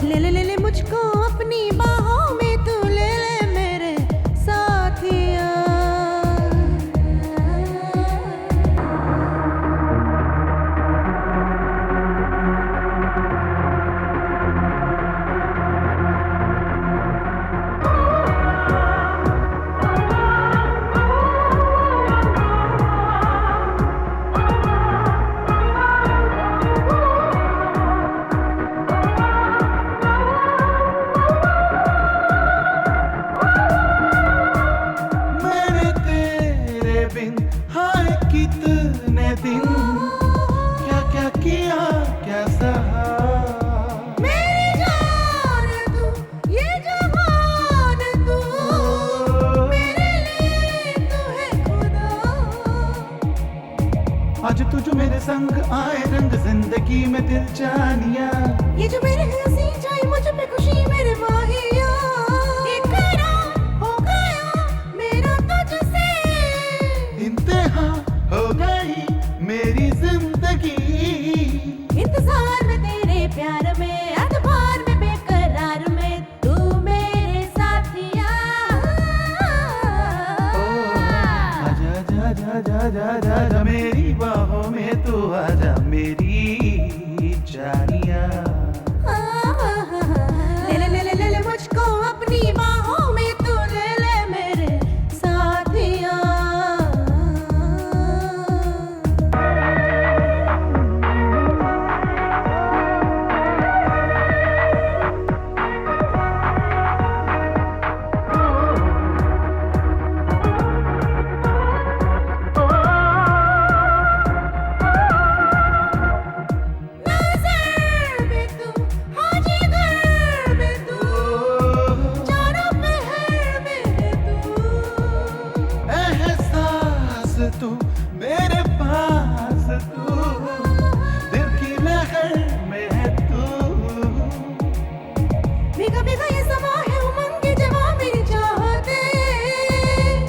ले ले ले ले मुझको अपनी बाहों में, तू ले ले मेरे साथिया। कितने दिन क्या क्या किया क्या सहा। मेरी जान तू, ये जहान तू, मेरे लिए तू है खुदा। आज तू जो मेरे संग आए रंग जिंदगी में दिल जानिया। ये जो मेरे हंसी जाए मुझ पे खुशी मेरे माहिया। इकरार हो गया मेरा तुझसे, इंतहा हो गई मेरी जिंदगी। इंतजार में तेरे प्यार में, एतबार में, बेकरार में, तू मेरे साथिया। आजा जा जा जा जा जा जा मेरी बाहों में तू आजा मेरी जानिया। ले ले ले ले ले ले मुझको अपनी बाहों में, तू ले ले मेरे साथिया। नज़र में तू, हाजी घर में तू, चारों पहर में तू। एहसास तू मेरे पास तू, दिल की लहर में है तू। भीगा भीगा ये समा है उमंग जवा मेरी चाहते,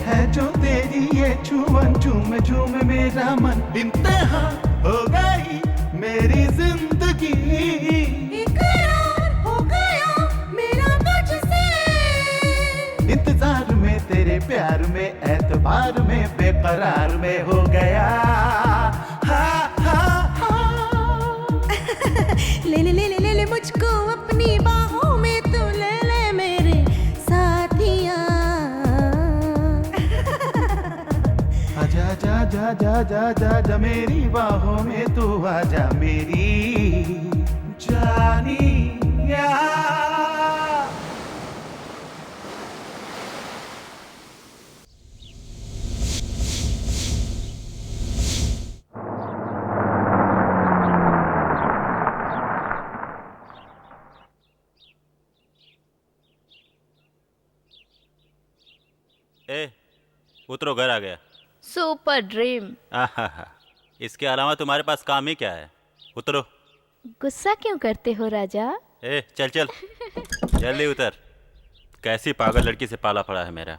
है जो तेरी ये छुअन झूम झूम मेरा मन। इंतहा हो गई मेरी जिंदगी। इकरार हो गया मेरा तुझसे, इंतजार में तेरे प्यार में, एतबार में, बेकरार में हो गया। हा हा हा। ले ले ले ले ले ले मुझको अपनी बाहों में, तू ले ले मेरे साथिया। आजा जा जा जा जा जा जा मेरी बाहों में तू आजा मेरी जानिया। ए, उतरो, घर आ गया। Super dream. आहा, इसके अलावा तुम्हारे पास काम ही क्या है? उतरो। गुस्सा क्यों करते हो राजा? ए चल चल, जल्दी उतर। कैसी पागल लड़की से पाला पड़ा है मेरा।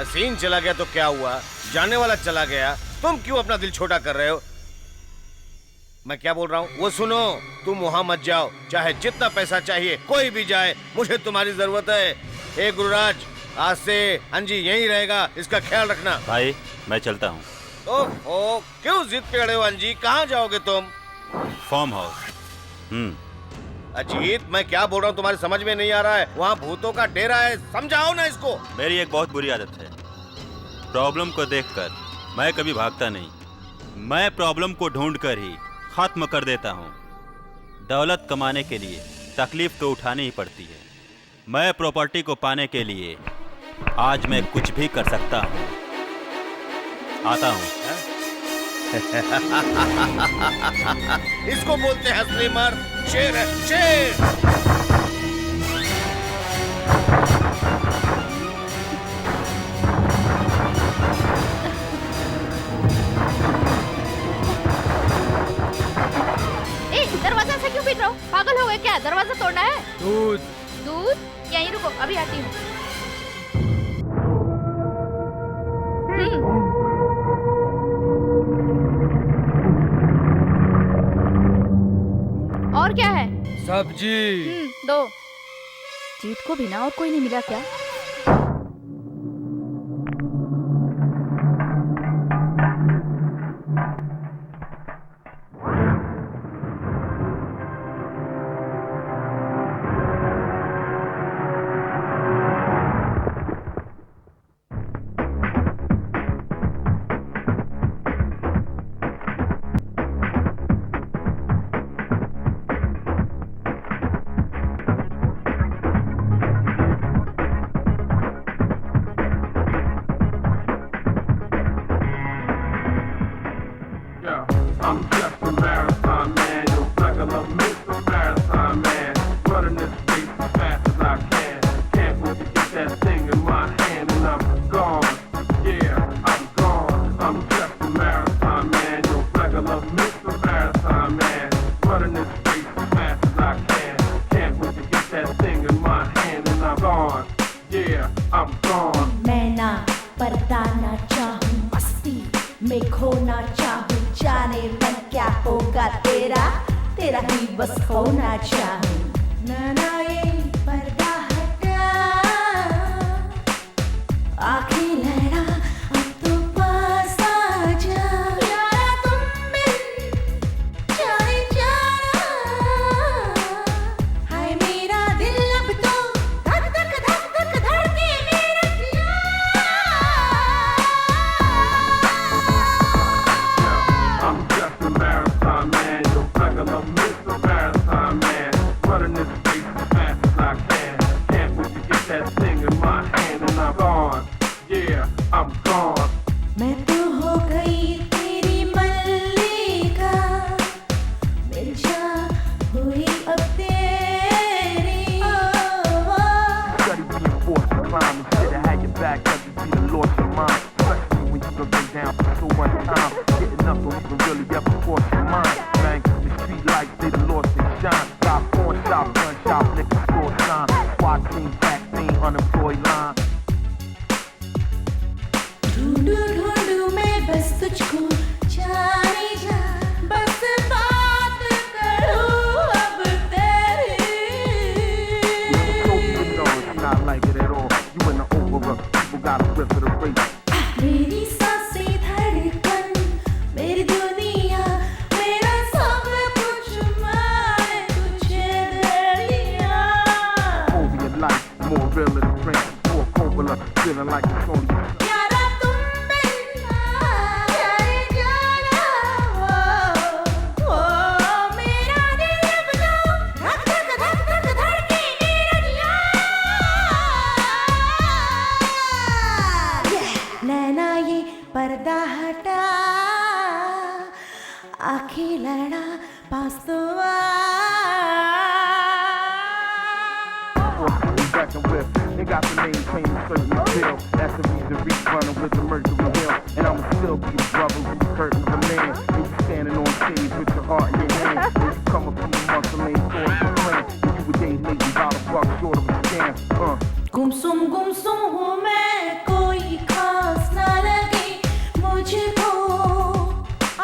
सीन चला गया तो क्या हुआ, जाने वाला चला गया, तुम क्यों अपना दिल छोटा कर रहे हो? मैं क्या बोल रहा हूँ वो सुनो। तुम वहां मत जाओ, चाहे जितना पैसा चाहिए कोई भी जाए, मुझे तुम्हारी जरूरत है। ए गुरुराज, आज से अंजी यहीं रहेगा, इसका ख्याल रखना। भाई मैं चलता हूँ। ओहो, क्यों जिद पे अड़े हो अंजी? कहाँ जाओगे तुम? Farm house. अजीत, मैं क्या बोल रहा हूँ तुम्हारे समझ में नहीं आ रहा है? वहाँ भूतों का डेरा है, समझाओ ना इसको। मेरी एक बहुत बुरी आदत है, प्रॉब्लम को देखकर मैं कभी भागता नहीं, मैं प्रॉब्लम को ढूंढकर ही खत्म कर देता हूँ। दौलत कमाने के लिए तकलीफ तो उठानी ही पड़ती है। मैं प्रॉपर्टी को पाने के लिए आज मैं कुछ भी कर सकता हूँ। आता हूँ। इसको बोलते हैं असली मर्द, शेर है, शेर। दरवाजा से क्यों पीट रहे हो? पागल हो गए क्या? दरवाजा तोड़ना है? दूध। दूध? यहीं रुको, अभी आती हूँ। और क्या है? सब्जी। दो। जीत को बिना और कोई नहीं मिला क्या? gone. Yeah, I'm gone. मैं ना पर्दा ना चाहूं, मस्ती में खोना चाहूं, जाने मन क्या होगा तेरा, तेरा ही बस होना चाहूं। ना ना ये पर्दा हटा, आँखें लड़ा, अब तो पास आ जा। यारा तुम बिन जाने जाना, हाय मेरा दिल अब तो धक धक धक धक धड़के मेरा जिया। I'm just a marathon man. Yo, regular Mr. Marathon man. Running this race as fast as I can. Can't wait to get that thing in my hand and I'm gone. Yeah, I'm gone. मैं तो हो गई तेरी मल्लिका, मिर्जा हुई अब तेरी। Study being forced to climb instead of had your back up to see the lost your mind. Especially when you've been down for so much time. Getting up don't even really ever cross your mind. Man, the street lights, they done lost their shine. Stop, pawn shop, gun shop, liquor store sign. SWAT team, vaccine, unemployed line. ढूंढू ढूंढू मैं बस तुझको, जाने जा, बस बात करूं अब तेरी। No, it's not like it at all. You in the over, people got a whip of the race. मेरी सांसें धड़कन, मेरी दुनिया, मेरा सब कुछ मैं तुझे दे दिया। Over your life, more real than a friend. More Coppola, feeling like it's only यारा तुम बिन जाने जाना, ओ मेरा दिल अब तो धक धक धक धक धड़के मेरा जिया। नैना ये पर्दा हटा, आँखें लड़ा, पास तो आ। back and whip. They got the name claim certain bill. That's the reason Reach running with the Mercury Hill. And I'ma still be a brother who's curtains a man. And you standing on stage with your heart in your hand. And you come up from the muscle lane store to plan. And you a day late and about a buck short of a scam. गुमसुम हूँ मैं, कोई खास ना लगे मुझको,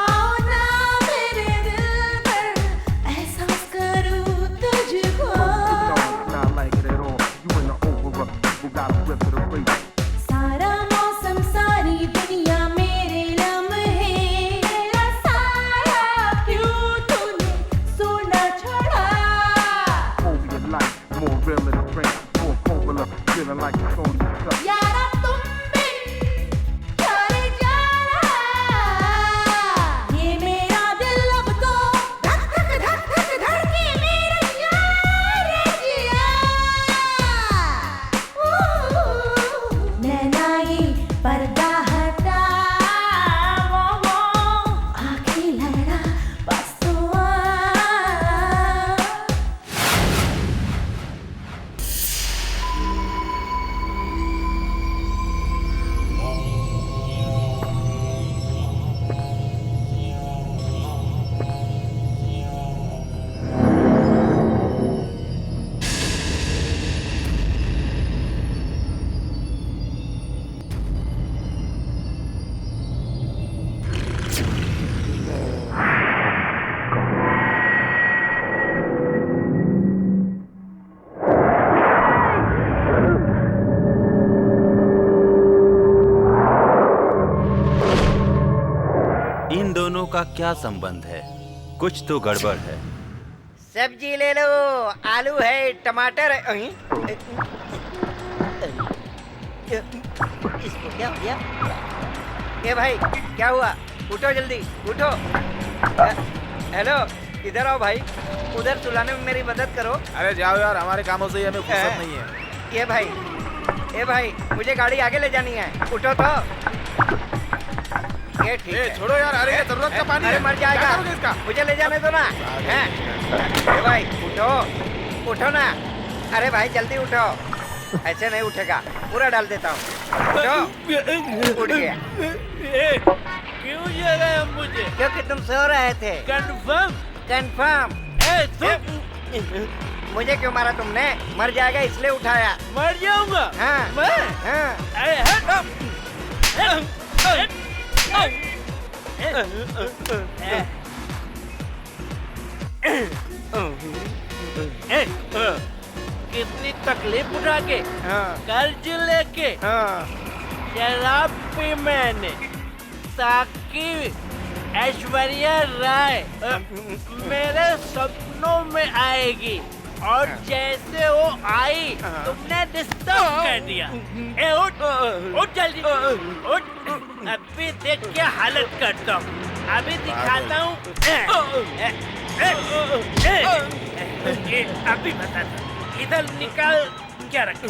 आओ ना मेरे दिल पर, एहसास करूँ तुझको। No, it's not like it at all. You in the over, people got a whip of the race. सारा मौसम, सारी दुनिया मेरे लम्हे, मेरा साया क्यों तूने सोना छोड़ा। Over your life, more real than a friend. More Coppola, feeling like it's only stuff. यारा तुम बिन जाने जाना, ये मेरा दिल अब तो धक धक धक धक धड़के मेरा जिया रे जिया। नैना ये पर्दा हटा, वो आँखें लड़ा, बस तो आ। इन दोनों का क्या संबंध है? कुछ तो गड़बड़ है। सब्जी ले लो, आलू है, टमाटर है। इसको क्या हो गया? ए भाई, क्या हुआ? उठो जल्दी, उठो। हेलो, इधर आओ भाई, उधर सुलाने में मेरी मदद करो। अरे जाओ यार, हमारे कामों से हमें फुर्सत नहीं है। ये भाई, मुझे गाड़ी आगे ले जानी है, उठो तो। ये ठीक है। छोड़ो यार, अरे ये जरूरत का पानी अरे है। मर क्या जाएगा, करोगे इसका? मुझे ले जाने दो ना। हैं? ए भाई, उठो, उठो ना। अरे भाई जल्दी उठो, ऐसे नहीं उठेगा, पूरा डाल देता हूँ। उठो, उठ गया। क्यों जा रहे हैं मुझे? क्योंकि तुम सो रहे थे। कंफर्म? कंफर्म। मुझे क्यों मारा तुमने? मर जाएगा इसलिए उठाया। मर जाऊंगा? हाँ। मैं? हाँ। अरे हट! कितनी तकलीफ उठा के, कर्ज लेके, शराब पी मैंने ताकि ऐश्वर्या राय मेरे सपनों में आएगी, और जैसे वो आई तुमने डिस्टर्ब कर दिया। ए उठ, उठ जल्दी, उठ। अभी देख क्या हालत करता हूँ, अभी दिखाता हूँ। अभी बताता हूँ, इधर निकाल क्या रखा?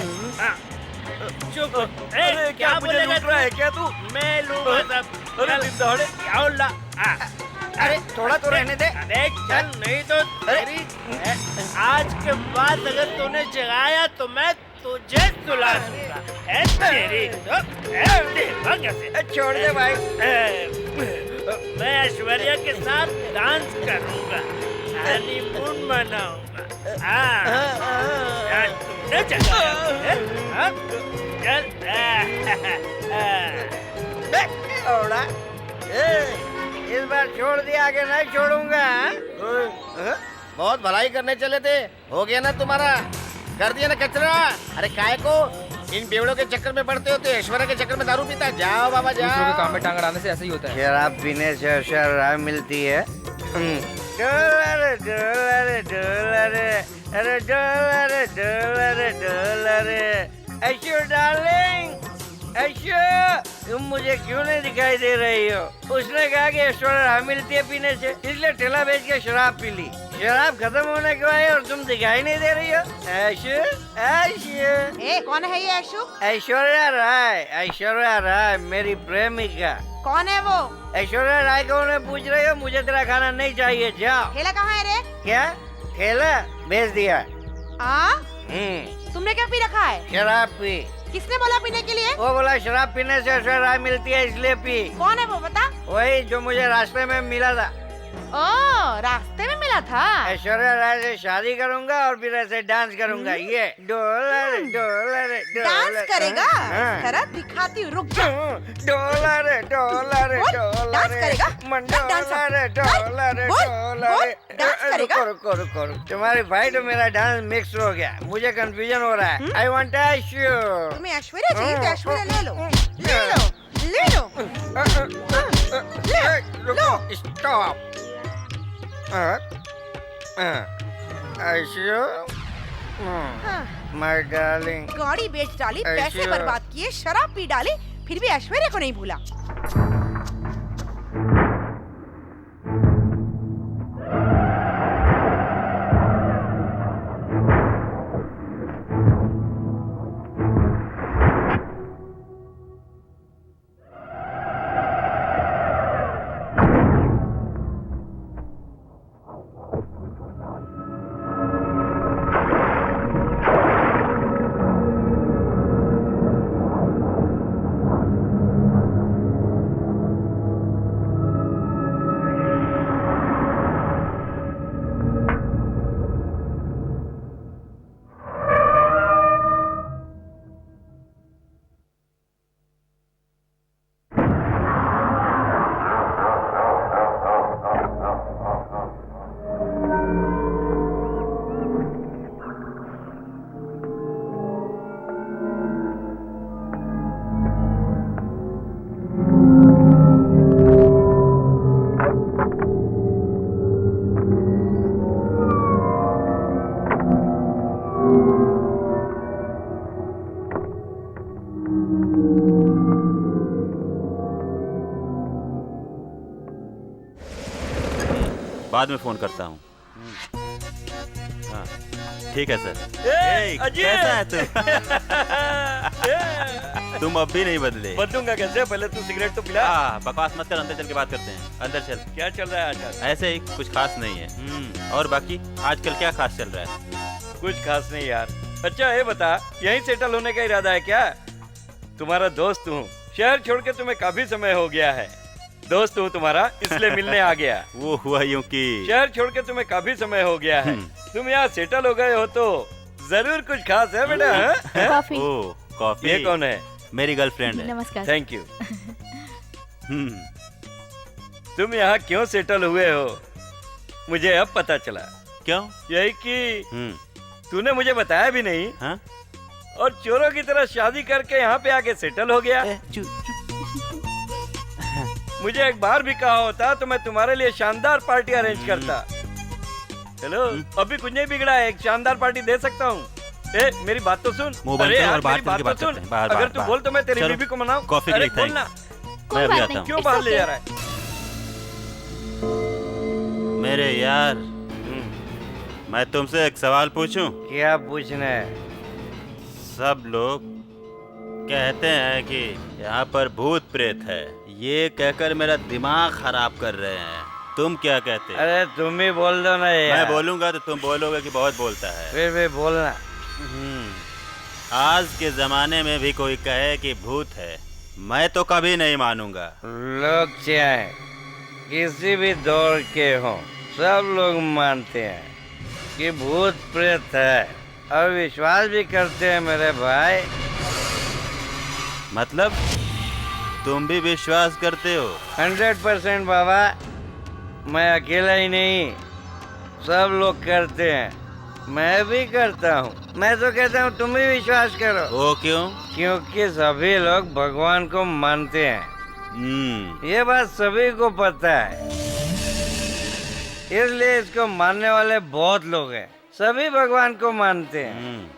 चुप। क्या बोलेगा रहा है क्या तू? मैं लूंगा सब। अरे क्या ला? अरे थोड़ा तो रहने दे। अरे चल, नहीं तो तेरी आज के बाद अगर तूने जगाया तो मैं तुझे सुला दूंगा। तेरी छोड़ दे भाई। मैं ऐश्वर्या के साथ डांस करूंगा, हनीमून मनाऊंगा। तुमने जगाया? चल। इस बार छोड़ दिया, आगे नहीं छोड़ूंगा। बहुत भलाई करने चले थे, हो गया ना तुम्हारा, कर दिया ना कचरा। अरे काहे को इन बेवड़ों के चक्कर में पड़ते होते, ऐश्वर्या के चक्कर में दारू पीता। जाओ बाबा जाओ। दूसरों के काम में टांग अड़ाने से ऐसा ही होता है। शराब पीने से शराब मिलती है। डॉलर डॉलर डॉलर, अरे डॉलर डॉलर डॉलर। ऐशो डार्लिंग, ऐशो तुम मुझे क्यों नहीं दिखाई दे रही हो? उसने कहा कि ऐश्वर्या मिलती है पीने से, इसलिए ठेला बेच के शराब पी ली। शराब खत्म होने के बाद और तुम दिखाई नहीं दे रही हो। ऐशो, ऐशो। ए, कौन है ये ऐशु? ऐश्वर्या राय, ऐश्वर्या राय मेरी प्रेमिका। कौन है वो? ऐश्वर्या राय को उन्हें पूछ रही हो? मुझे तेरा खाना नहीं चाहिए, जाओ। ठेला कहाँ है रे? क्या ठेला? बेच दिया। तुमने क्या पी रखा है? शराब पी। किसने बोला पीने के लिए? वो बोला शराब पीने से ऐश्वर्या राय मिलती है इसलिए पी। कौन है वो बता? वही जो मुझे रास्ते में मिला था। ओ, रास्ते में मिला था। ऐश्वर्या राय से शादी करूंगा और फिर ऐसे डांस करूंगा। ये डॉलर डॉलर डांस करेगा? जरा दिखाती हूँ, रुक जा। डॉलर डॉलर डॉलर डांस करेगा? डॉलर डॉलर डॉलर डांस करेगा? रुको रुको रुको, तुम्हारे भाई तो मेरा डांस मिक्स हो गया, मुझे कंफ्यूजन हो रहा है। I want Aishwarya. तुम्हें ऐश्वर्या चाहिए तो ऐश्वर्या ले लो, ले लो, ले लो। रुको, स्टॉप। ऐशो, my darling. गाड़ी बेच डाली, पैसे बर्बाद किए, शराब पी डाली, फिर भी ऐश्वर्या को नहीं भूला। बाद में फोन करता हूँ। हाँ, ठीक है सर। कैसा है तुम अब भी नहीं बदले। बदलूंगा कैसे? पहले तू सिगरेट तो पिला। बकवास मत कर, अंदर चल के बात करते हैं। अंदर चल। क्या चल रहा है आजकल? ऐसे ही, कुछ खास नहीं है। और बाकी आजकल क्या खास चल रहा है? कुछ खास नहीं यार। अच्छा ये बता, यहीं सेटल होने का इरादा है क्या? तुम्हारा दोस्त हूँ, शहर छोड़ के तुम्हें काफी समय हो गया है। दोस्त हूँ तुम्हारा, इसलिए मिलने आ गया। वो हुआ यूं कि शहर छोड़ के तुम्हें काफी समय हो गया है, तुम यहाँ सेटल हो गए हो तो जरूर कुछ खास है बेटा। हाँ? कॉफी। ओ कॉफी। ये कौन है? मेरी गर्लफ्रेंड है। नमस्कार। Thank you. तुम यहाँ क्यों सेटल हुए हो मुझे अब पता चला। क्यों? यही कि तूने मुझे बताया भी नहीं। हाँ? और चोरों की तरह शादी करके यहाँ पे आके सेटल हो गया। मुझे एक बार भी कहा होता तो मैं तुम्हारे लिए शानदार पार्टी अरेंज करता। चलो अभी कुछ नहीं बिगड़ा है, एक शानदार पार्टी दे सकता हूँ। ए, मेरी बात तो सुन। अरे यार मेरी बात तो सुन। अगर तू बोल तो मैं तेरी बीवी को मनाऊं। कॉफी अरे बोलना। मैं भी आता हूँ। क्यों बाहर ले जा रहा है? मेरे यार, मैं तुमसे एक सवाल पूछूं? क्या पूछना है? सब लोग कहते हैं कि यहाँ पर भूत प्रेत है, ये कहकर मेरा दिमाग खराब कर रहे हैं। तुम क्या कहते हो? अरे तुम ही बोल दो ना यार। मैं बोलूंगा तो तुम बोलोगे कि बहुत बोलता है। फिर भी बोलना। आज के जमाने में भी कोई कहे कि भूत है, मैं तो कभी नहीं मानूंगा। लोग चाहे किसी भी दौर के हों, सब लोग मानते हैं कि भूत प्रेत है और विश्वास भी करते हैं मेरे भाई। मतलब तुम भी विश्वास करते हो? 100% बाबा। मैं अकेला ही नहीं, सब लोग करते हैं, मैं भी करता हूँ। मैं तो कहता हूँ तुम भी विश्वास करो। वो क्यों? क्योंकि सभी लोग भगवान को मानते हैं। ये बात सभी को पता है, इसलिए इसको मानने वाले बहुत लोग हैं। सभी भगवान को मानते हैं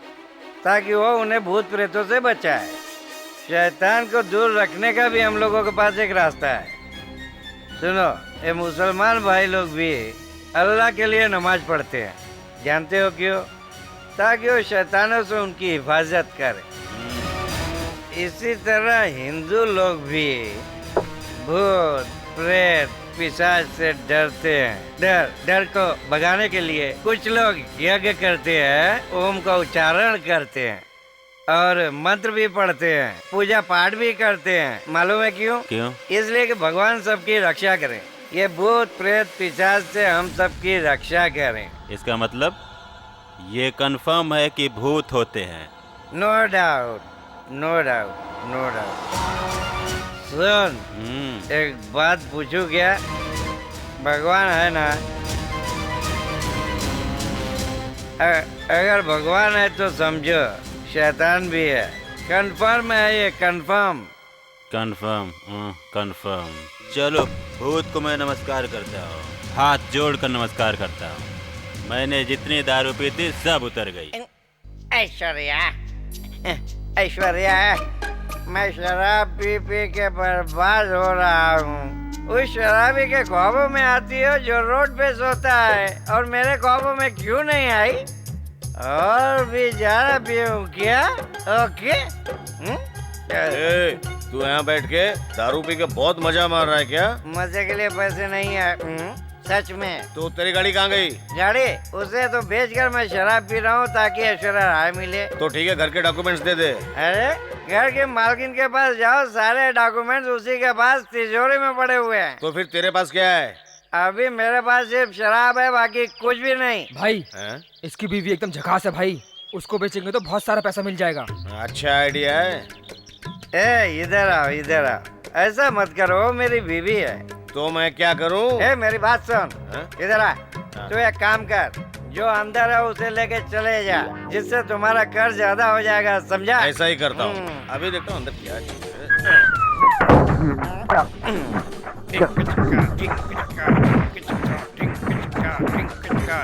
ताकि वो उन्हें भूत प्रेतों से बचाए। शैतान को दूर रखने का भी हम लोगों के पास एक रास्ता है। सुनो, ये मुसलमान भाई लोग भी अल्लाह के लिए नमाज पढ़ते हैं। जानते हो क्यों? ताकि वो शैतानों से उनकी हिफाजत करे। इसी तरह हिंदू लोग भी भूत प्रेत पिशाच से डरते हैं। डर को भगाने के लिए कुछ लोग यज्ञ करते हैं, ओम का उच्चारण करते हैं और मंत्र भी पढ़ते हैं, पूजा पाठ भी करते हैं। मालूम है क्यों? क्यों? इसलिए कि भगवान सबकी रक्षा करें। ये भूत प्रेत पिशाच से हम सबकी रक्षा करें। इसका मतलब ये कंफर्म है कि भूत होते हैं? No doubt, no doubt, no doubt. सुन, एक बात पूछूं क्या? भगवान है ना? अगर भगवान है तो समझो शैतान भी है। कंफर्म है ये, कंफर्म। Confirm, confirm. चलो, भूत को मैं नमस्कार करता हूँ, हाथ जोड़कर नमस्कार करता हूँ। मैंने जितनी दारू पी थी सब उतर गई। ऐश्वर्या, ऐश्वर्या, मैं शराब पी पी के बर्बाद हो रहा हूँ। उस शराबी के ख्वाबों में आती हो जो रोड पे सोता है, और मेरे ख्वाबों में क्यों नहीं आई? और भी ज्यादा पीऊं क्या? ओके? तू यहाँ बैठ के दारू पी के बहुत मजा मार रहा है क्या? मजे के लिए पैसे नहीं है। सच में। तो तेरी गाड़ी कहाँ गई? गाड़ी उसे तो बेचकर मैं शराब पी रहा हूँ ताकि ऐश्वर्या राय मिले। तो ठीक है, घर के डॉक्यूमेंट्स दे दे। अरे घर के मालकिन के पास जाओ, सारे डॉक्यूमेंट्स उसी के पास तिजोरी में पड़े हुए हैं। तो फिर तेरे पास क्या है? अभी मेरे पास सिर्फ शराब है, बाकी कुछ भी नहीं। भाई इसकी बीवी एकदम झकास है भाई, उसको बेचेंगे तो बहुत सारा पैसा मिल जाएगा। अच्छा आइडिया है। ए इधर आओ, इधर आओ। ऐसा मत करो, मेरी बीवी है। तो मैं क्या करूं? ए मेरी बात सुन, इधर आ। तू एक काम कर, जो अंदर है उसे लेके चले जा, जिससे तुम्हारा कर्ज ज्यादा हो जाएगा, समझा? ऐसा ही करता हूँ। अभी देखता हूँ अंदर क्या चीज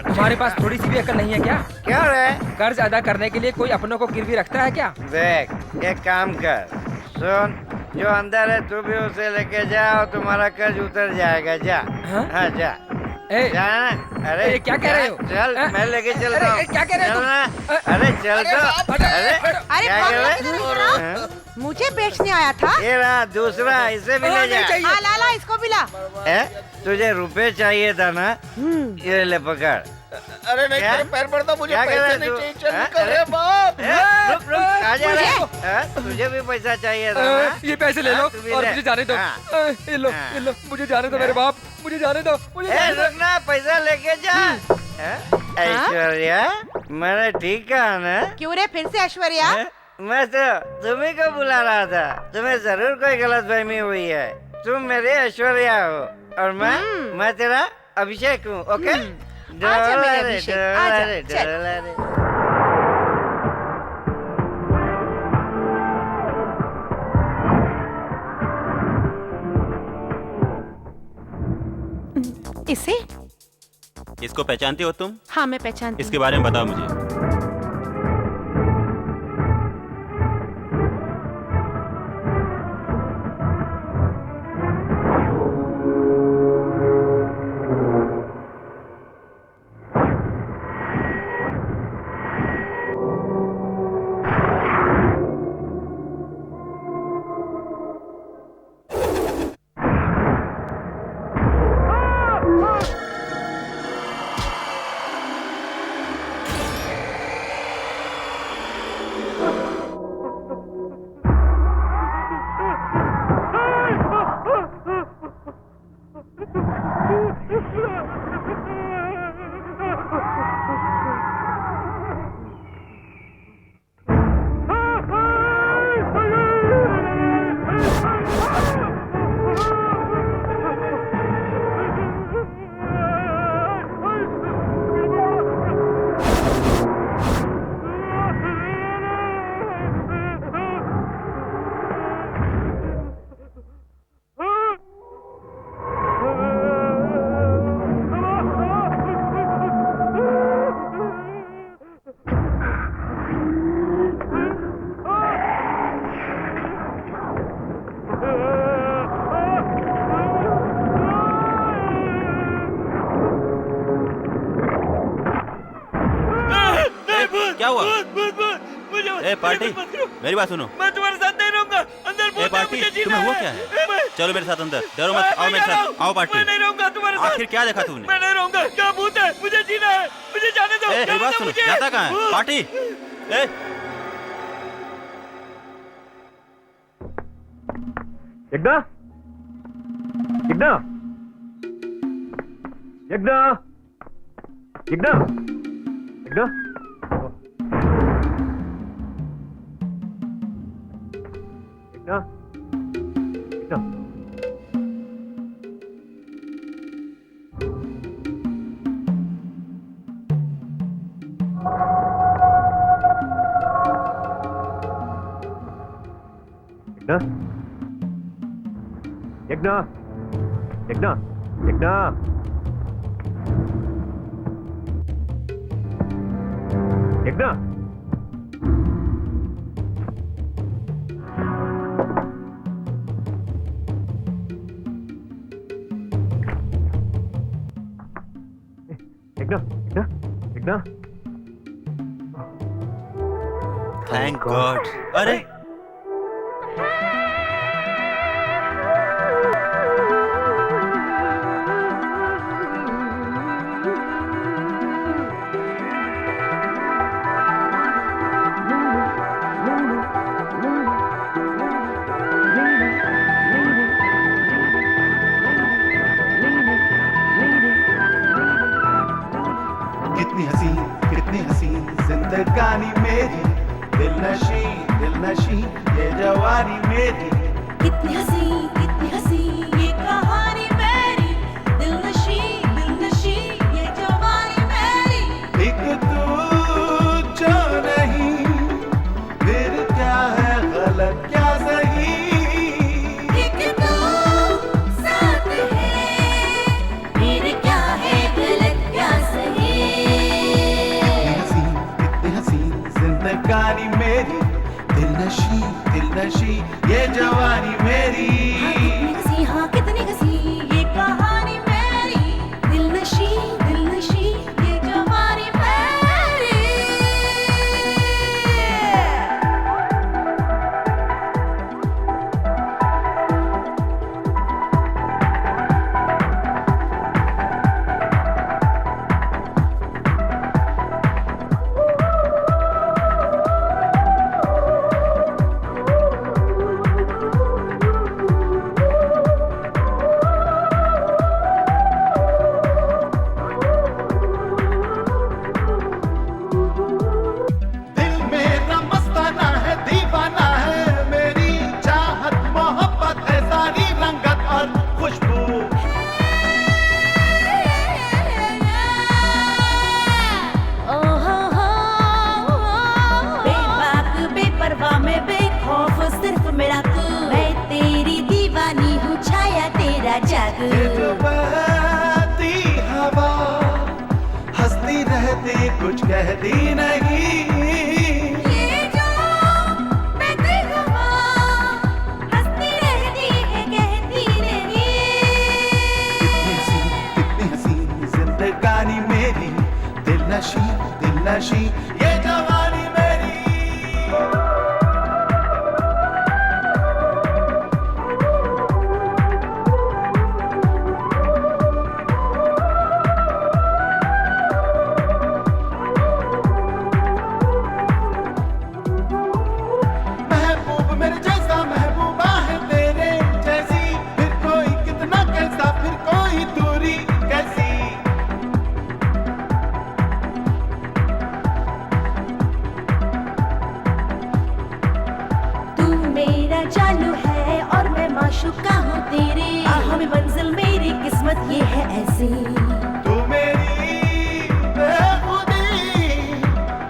तुम्हारे पास थोड़ी सी भी अकल नहीं है क्या? क्या रे? कर्ज अदा करने के लिए कोई अपनों को गिरवी रखता है क्या? देख, एक काम कर, सुन, जो अंदर है तू भी उसे लेके जा और तुम्हारा कर्ज उतर जाएगा। जा। हाँ जा। जा ना। अरे ये क्या कह रहे हो? चल, मैं लेके चलता हूँ। क्या कह रहे हो? अरे चल तो। अरे मुझे बेचने आया था। ये रहा दूसरा, इसे भी ले जा। हाँ ला, इसको भी ला। तुझे रुपए चाहिए था ना? ये ले पकड़। अरे नहीं, तेरे पैर पड़ता, मुझे पैसे नहीं चाहिए। चल निकल रे बाप। रुक, आ जा रे। तुझे भी पैसा चाहिए था ना? ये पैसे ले लो और मुझे जाने दो। ये लो, मुझे जाने दो मेरे बाप, मुझे जाने दो। रुक ना, पैसा लेके जा। ऐश्वर्या, मैंने ठीक कहा ना? क्यों रे फिर से ऐश्वर्या? मैं तो तुम्ही को बुला रहा था। तुम्हें जरूर कोई गलतफहमी हुई है। तुम मेरी ऐश्वर्या हो और मैं तेरा अभिषेक हूँ। ओके? आजा मेरे अभिषेक, आजा, चल। इसे? इसको पहचानती हो तुम? हाँ मैं पहचानती हूँ। इसके बारे में बताओ मुझे। क्या हुआ? ए पार्टी, मेरी बात सुनो। मैं तुम्हारे साथ नहीं रहूंगा। अंदर भूत है, पार्टी, मुझे जीना तुम्हें हुआ है। क्या है? चलो मेरे साथ अंदर, डरो मत, आओ मेरे साथ, आओ पार्टी। मैं नहीं रहूंगा तुम्हारे साथ। आखिर क्या देखा तूने? मैं नहीं रहूंगा। क्या भूत है? मुझे जीना है, मुझे जाने दो। मेरी बात सुनो, जाता कहाँ है? पार्टी, यज्ञा, यज्ञा, यज्ञा, यज्ञा, यज्ञा, यज्ञा, यज्ञा, यज्ञा, यज्ञा, यज्ञा, यज्ञा, यज्ञा, यज्ञा, यज्ञा। Thank God. अरे कितनी हसीन जिंदगानी मेरी, दिल नशी ये जवानी मेरी। कितनी हसी ये कहानी मेरी, दिल नशी ये जवानी मेरी। एक तू जो नहीं, फिर क्या है गलत क्या सही। एक तू साथ है, फिर क्या है गलत क्या सही। कितनी हसीन जिंदगानी मेरी, दिल नशी ये जवानी मेरी। हाँ कितनी हसी ये कहानी मेरी, दिल नशी ये जवानी मेरी। ये जो बहती हवा हंसती रहती कुछ कहती नहीं, ये जो बहती हवा हंसती रहती है कहती नहीं। कितनी हसीन जिंदगानी मेरी, दिल नशी ये जवानी मेरी। महबूब मेरे जैसा महबूबा है तेरे जैसी, फिर कोई कितना कैसा, फिर कोई दूरी कैसी। तू मेरा जानू है और मैं माशूका हूँ तेरे, हमें मंजिल मेरी किस्मत ये है ऐसी। तू मेरी बेखुदी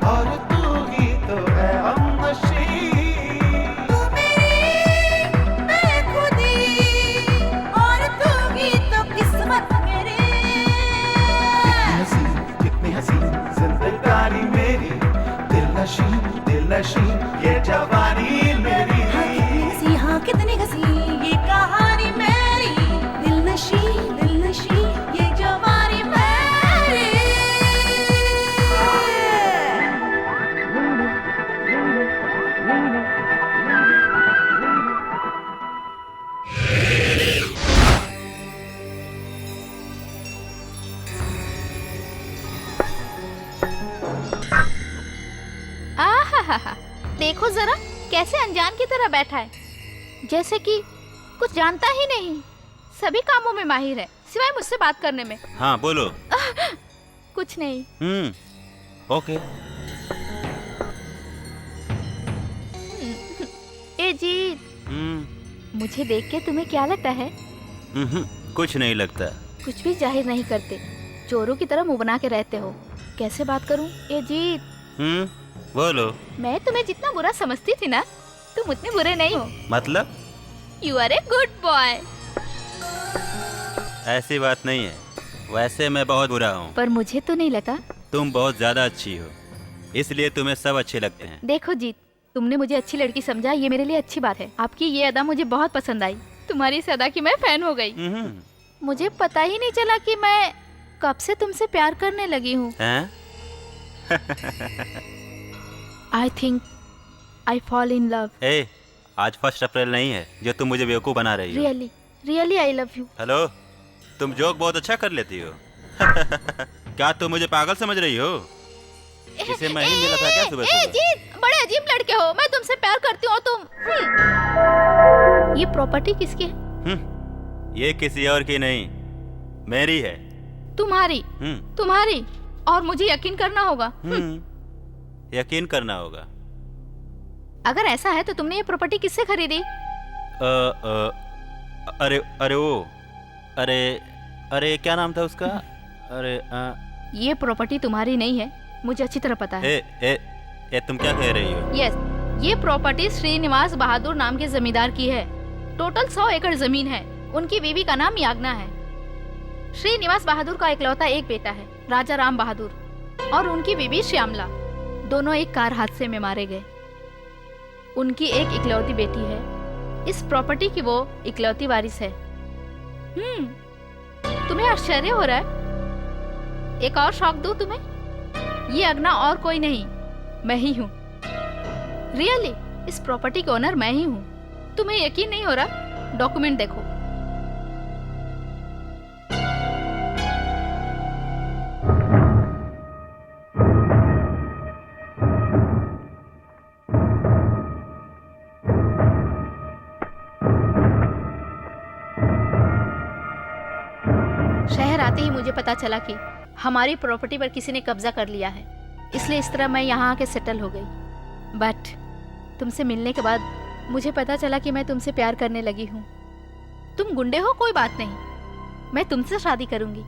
और तू ही तो है हमनशी। तू मेरी बेखुदी और तू ही तो किस्मत मेरी। कितनी हसीन जिंदगानी मेरी, दिल नशी ये जवानी मेरी। हाँ कितनी हसी ये कहानी मेरी, दिल नशी ये जवानी मेरी। आहाहा, देखो जरा कैसे अनजान की तरह बैठा है, जैसे कि कुछ जानता ही नहीं। सभी कामों में माहिर है सिवाय मुझसे बात करने में। हाँ बोलो। कुछ नहीं। ओके। ए जीत, मुझे देख के तुम्हें क्या लगता है? कुछ नहीं लगता। कुछ भी जाहिर नहीं करते, चोरों की तरह मुंह बना के रहते हो। कैसे बात करूं? ए जीत, बोलो। मैं तुम्हें जितना बुरा समझती थी ना, तुम उतने बुरे नहीं हो। मतलब? You are a good boy. ऐसी बात नहीं है, वैसे मैं बहुत बुरा हूँ। पर मुझे तो नहीं लगा। तुम बहुत ज्यादा अच्छी हो, इसलिए तुम्हें सब अच्छे लगते हैं। देखो जीत, तुमने मुझे अच्छी लड़की समझा, ये मेरे लिए अच्छी बात है। आपकी ये अदा मुझे बहुत पसंद आई। तुम्हारी इस अदा की मैं फैन हो गई। मुझे पता ही नहीं चला कि मैं कब से तुमसे प्यार करने लगी हूँ। I think I fall in love. आज 1 अप्रैल नहीं है जो तुम मुझे बेवकूफ बना रही हो। Really I love you. Hello, तुम जोक बहुत अच्छा कर लेती हो। क्या तुम मुझे पागल समझ रही हो? इसे मैं ही मिला था क्या सुबह सुबह? जीत, बड़े अजीब लड़के हो। मैं तुमसे प्यार करती हूँ और तुम। ये प्रॉपर्टी किसकी है? ये किसी और की नहीं, मेरी है। तुम्हारी और मुझे यकीन करना होगा। यकीन करना होगा। अगर ऐसा है तो तुमने ये प्रॉपर्टी किससे खरीदी? अरे क्या नाम था उसका? ये प्रॉपर्टी तुम्हारी नहीं है, मुझे अच्छी तरह पता है। तुम क्या कह रही हो? यस, ये प्रॉपर्टी श्रीनिवास बहादुर नाम के जमींदार की है। टोटल 100 एकड़ जमीन है। उनकी बीवी का नाम याग्ना है। श्रीनिवास बहादुर का इकलौता एक बेटा है, राजा राम बहादुर, और उनकी बीवी श्यामला। दोनों एक कार हादसे में मारे गए। उनकी एक इकलौती बेटी है। इस प्रॉपर्टी की वो इकलौती वारिस है। तुम्हें आश्चर्य हो रहा है? एक और शौक दूं तुम्हें? ये अग्ना और कोई नहीं, मैं ही हूँ। रियली, इस प्रॉपर्टी के ओनर मैं ही हूँ। तुम्हें यकीन नहीं हो रहा? डॉक्यूमेंट देखो। शहर आते ही मुझे पता चला कि हमारी प्रॉपर्टी पर किसी ने कब्जा कर लिया है, इसलिए इस तरह मैं यहाँ आके सेटल हो गई। बट तुमसे मिलने के बाद मुझे पता चला कि मैं तुमसे प्यार करने लगी हूँ। तुम गुंडे हो, कोई बात नहीं, मैं तुमसे शादी करूंगी।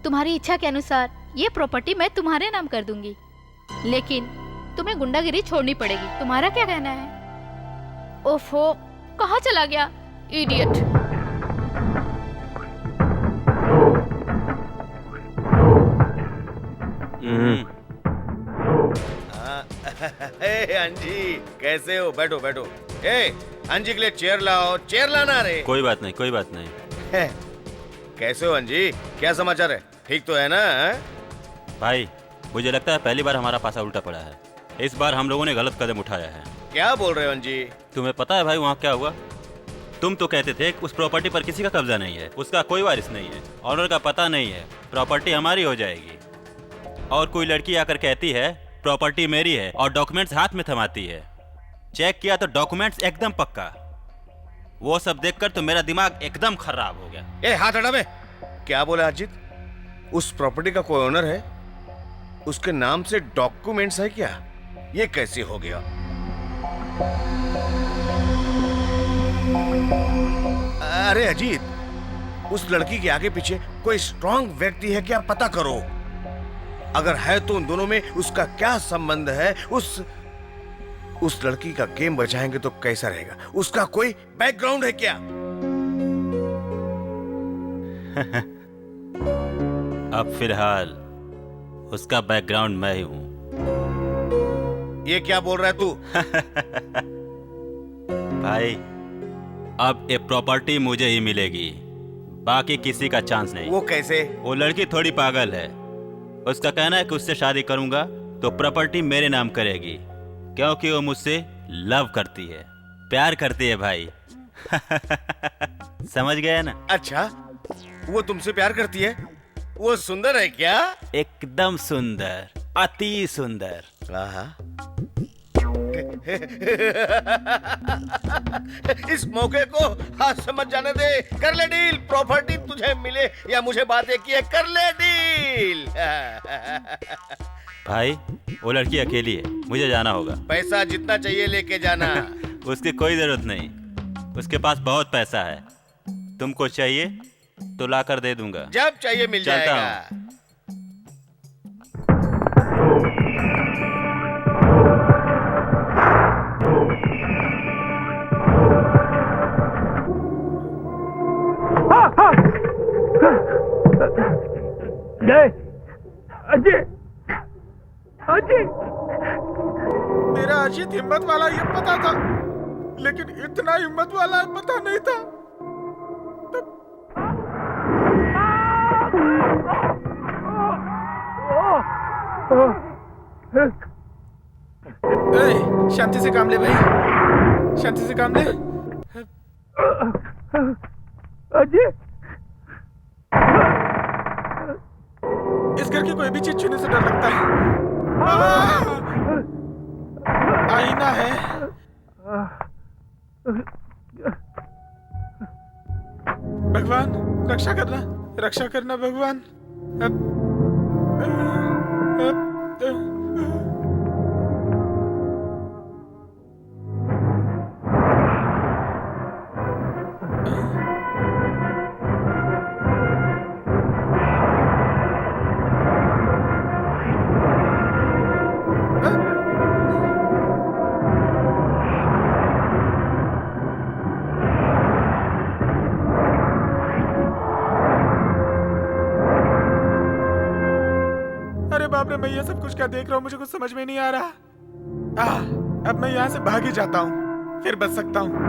तुम्हारी इच्छा के अनुसार ये प्रॉपर्टी मैं तुम्हारे नाम कर दूंगी, लेकिन तुम्हें गुंडागिरी छोड़नी पड़ेगी। तुम्हारा क्या कहना है? ओफो, कहाँ चला गया इडियट? अंजी कैसे हो? बैठो बैठो। ए अंजी के लिए चेयर लाओ, चेयर लाना रे। कोई बात नहीं, कोई बात नहीं। कैसे हो अंजी? क्या समाचार है? ठीक तो है ना? भाई मुझे लगता है पहली बार हमारा पासा उल्टा पड़ा है। इस बार हम लोगों ने गलत कदम उठाया है। क्या बोल रहे हो अंजी? तुम्हें पता है भाई वहाँ क्या हुआ? तुम तो कहते थे कि उस प्रॉपर्टी पर किसी का कब्जा नहीं है, उसका कोई वारिस नहीं है, ऑनर का पता नहीं है, प्रॉपर्टी हमारी हो जाएगी। और कोई लड़की आकर कहती है प्रॉपर्टी मेरी है और डॉक्यूमेंट्स हाथ में थमाती है। चेक किया तो डॉक्यूमेंट्स एकदम पक्का। वो सब देखकर तो मेरा दिमाग एकदम खराब हो गया। ए हाथ हटा बे। क्या बोला अजीत? उस प्रॉपर्टी का कोई ओनर है, उसके नाम से डॉक्यूमेंट्स है क्या? ये कैसे हो गया? अरे अजीत, उस लड़की के आगे पीछे कोई स्ट्रांग व्यक्ति है क्या? पता करो। अगर है तो उन दोनों में उसका क्या संबंध है? उस लड़की का गेम बचाएंगे तो कैसा रहेगा? उसका कोई बैकग्राउंड है क्या? अब फिलहाल उसका बैकग्राउंड मैं ही हूं। ये क्या बोल रहा है तू? भाई अब ये प्रॉपर्टी मुझे ही मिलेगी, बाकी किसी का चांस नहीं। वो कैसे? वो लड़की थोड़ी पागल है। उसका कहना है कि उससे शादी करूंगा तो प्रॉपर्टी मेरे नाम करेगी, क्योंकि वो मुझसे लव करती है, प्यार करती है भाई। समझ गया ना? अच्छा, वो तुमसे प्यार करती है? वो सुंदर है क्या? एकदम सुंदर, अति सुंदर। इस मौके को हाथ समझ जाने दे। कर ले डील, प्रॉपर्टी तुझे मिले या मुझे बातें किए, कर ले डील। भाई वो लड़की अकेली है, मुझे जाना होगा। पैसा जितना चाहिए लेके जाना। उसकी कोई जरूरत नहीं, उसके पास बहुत पैसा है। तुमको चाहिए तो लाकर दे दूंगा। जब चाहिए मिल जाएगा। मेरा अजीत हिम्मत वाला ये पता था, लेकिन इतना हिम्मत वाला पता नहीं था। शांति से काम ले भाई, शांति से काम ले। अजय, इस घर की कोई भी चीज छूने से डर लगता है। आईना है। भगवान रक्षा करना, रक्षा करना भगवान। बाप रे, मैं ये सब कुछ क्या देख रहा हूँ? मुझे कुछ समझ में नहीं आ रहा। अब मैं यहाँ से भाग ही जाता हूँ, फिर बच सकता हूँ।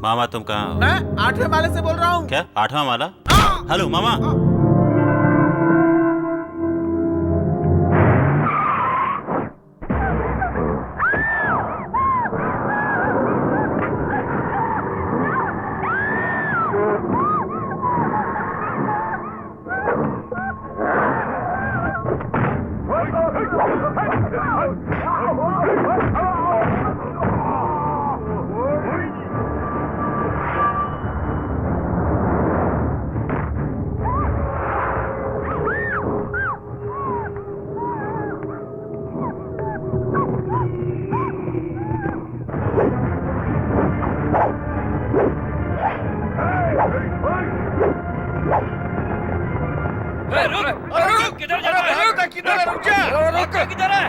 मामा तुम कहाँ हो? मैं 8वें माले से बोल रहा हूँ। क्या 8वां माला? हेलो मामा। किधर जा रहा है? किधर है? रुक जा। किधर है?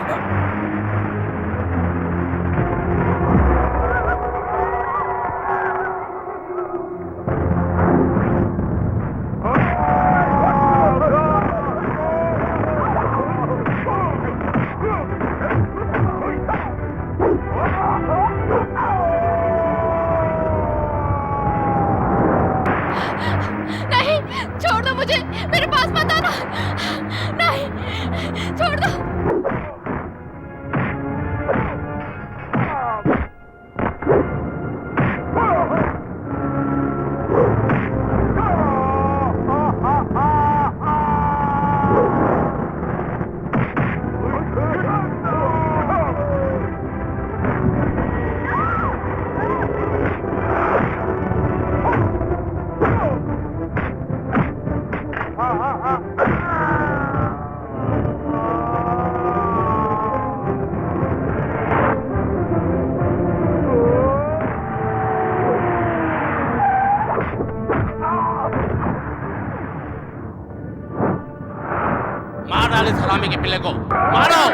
नहीं, छोड़ दो मुझे, मेरे पास मत आना। नहीं, छोड़ दो। मार डाले सलामी के पिल्ले को, मारो।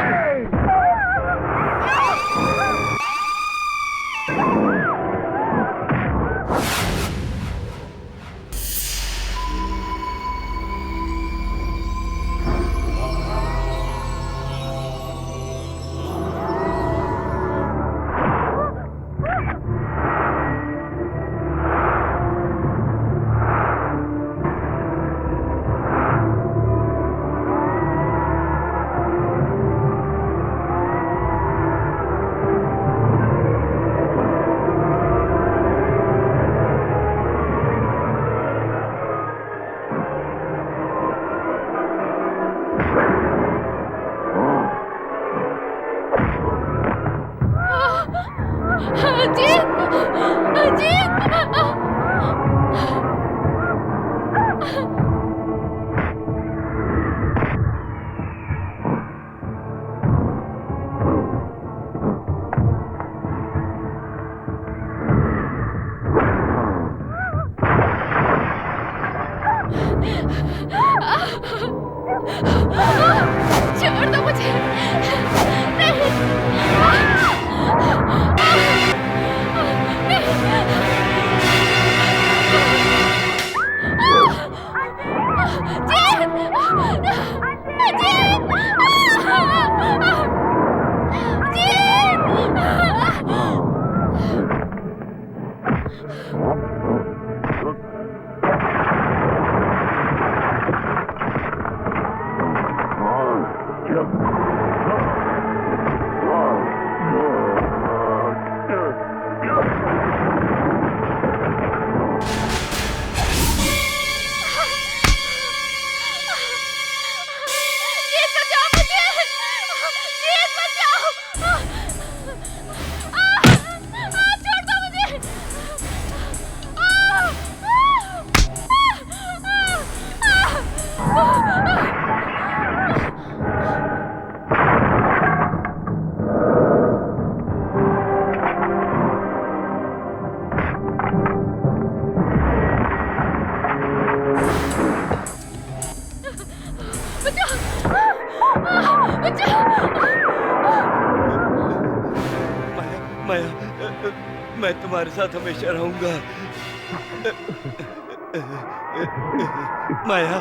छोड़ दो मुझे। मैं तुम्हारे साथ हमेशा रहूंगा। माया,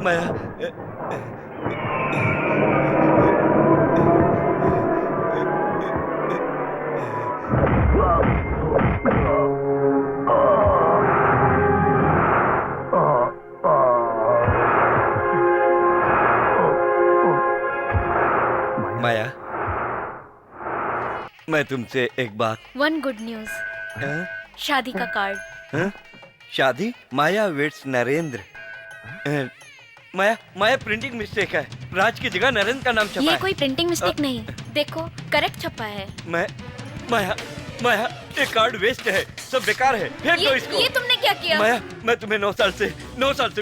माया, माया, मैं तुमसे एक बात। वन गुड न्यूज, शादी का कार्ड। शादी? माया वेट्स नरेंद्र। माया, माया प्रिंटिंग मिस्टेक है, राज की जगह नरेंद्र का नाम छपा है। ये कोई प्रिंटिंग मिस्टेक नहीं, देखो करेक्ट छपा है। माया, माया ये कार्ड वेस्ट है, सब बेकार है, फेंक दो इसको। ये तुमने क्या किया? माया, मैं तुम्हें 9 साल से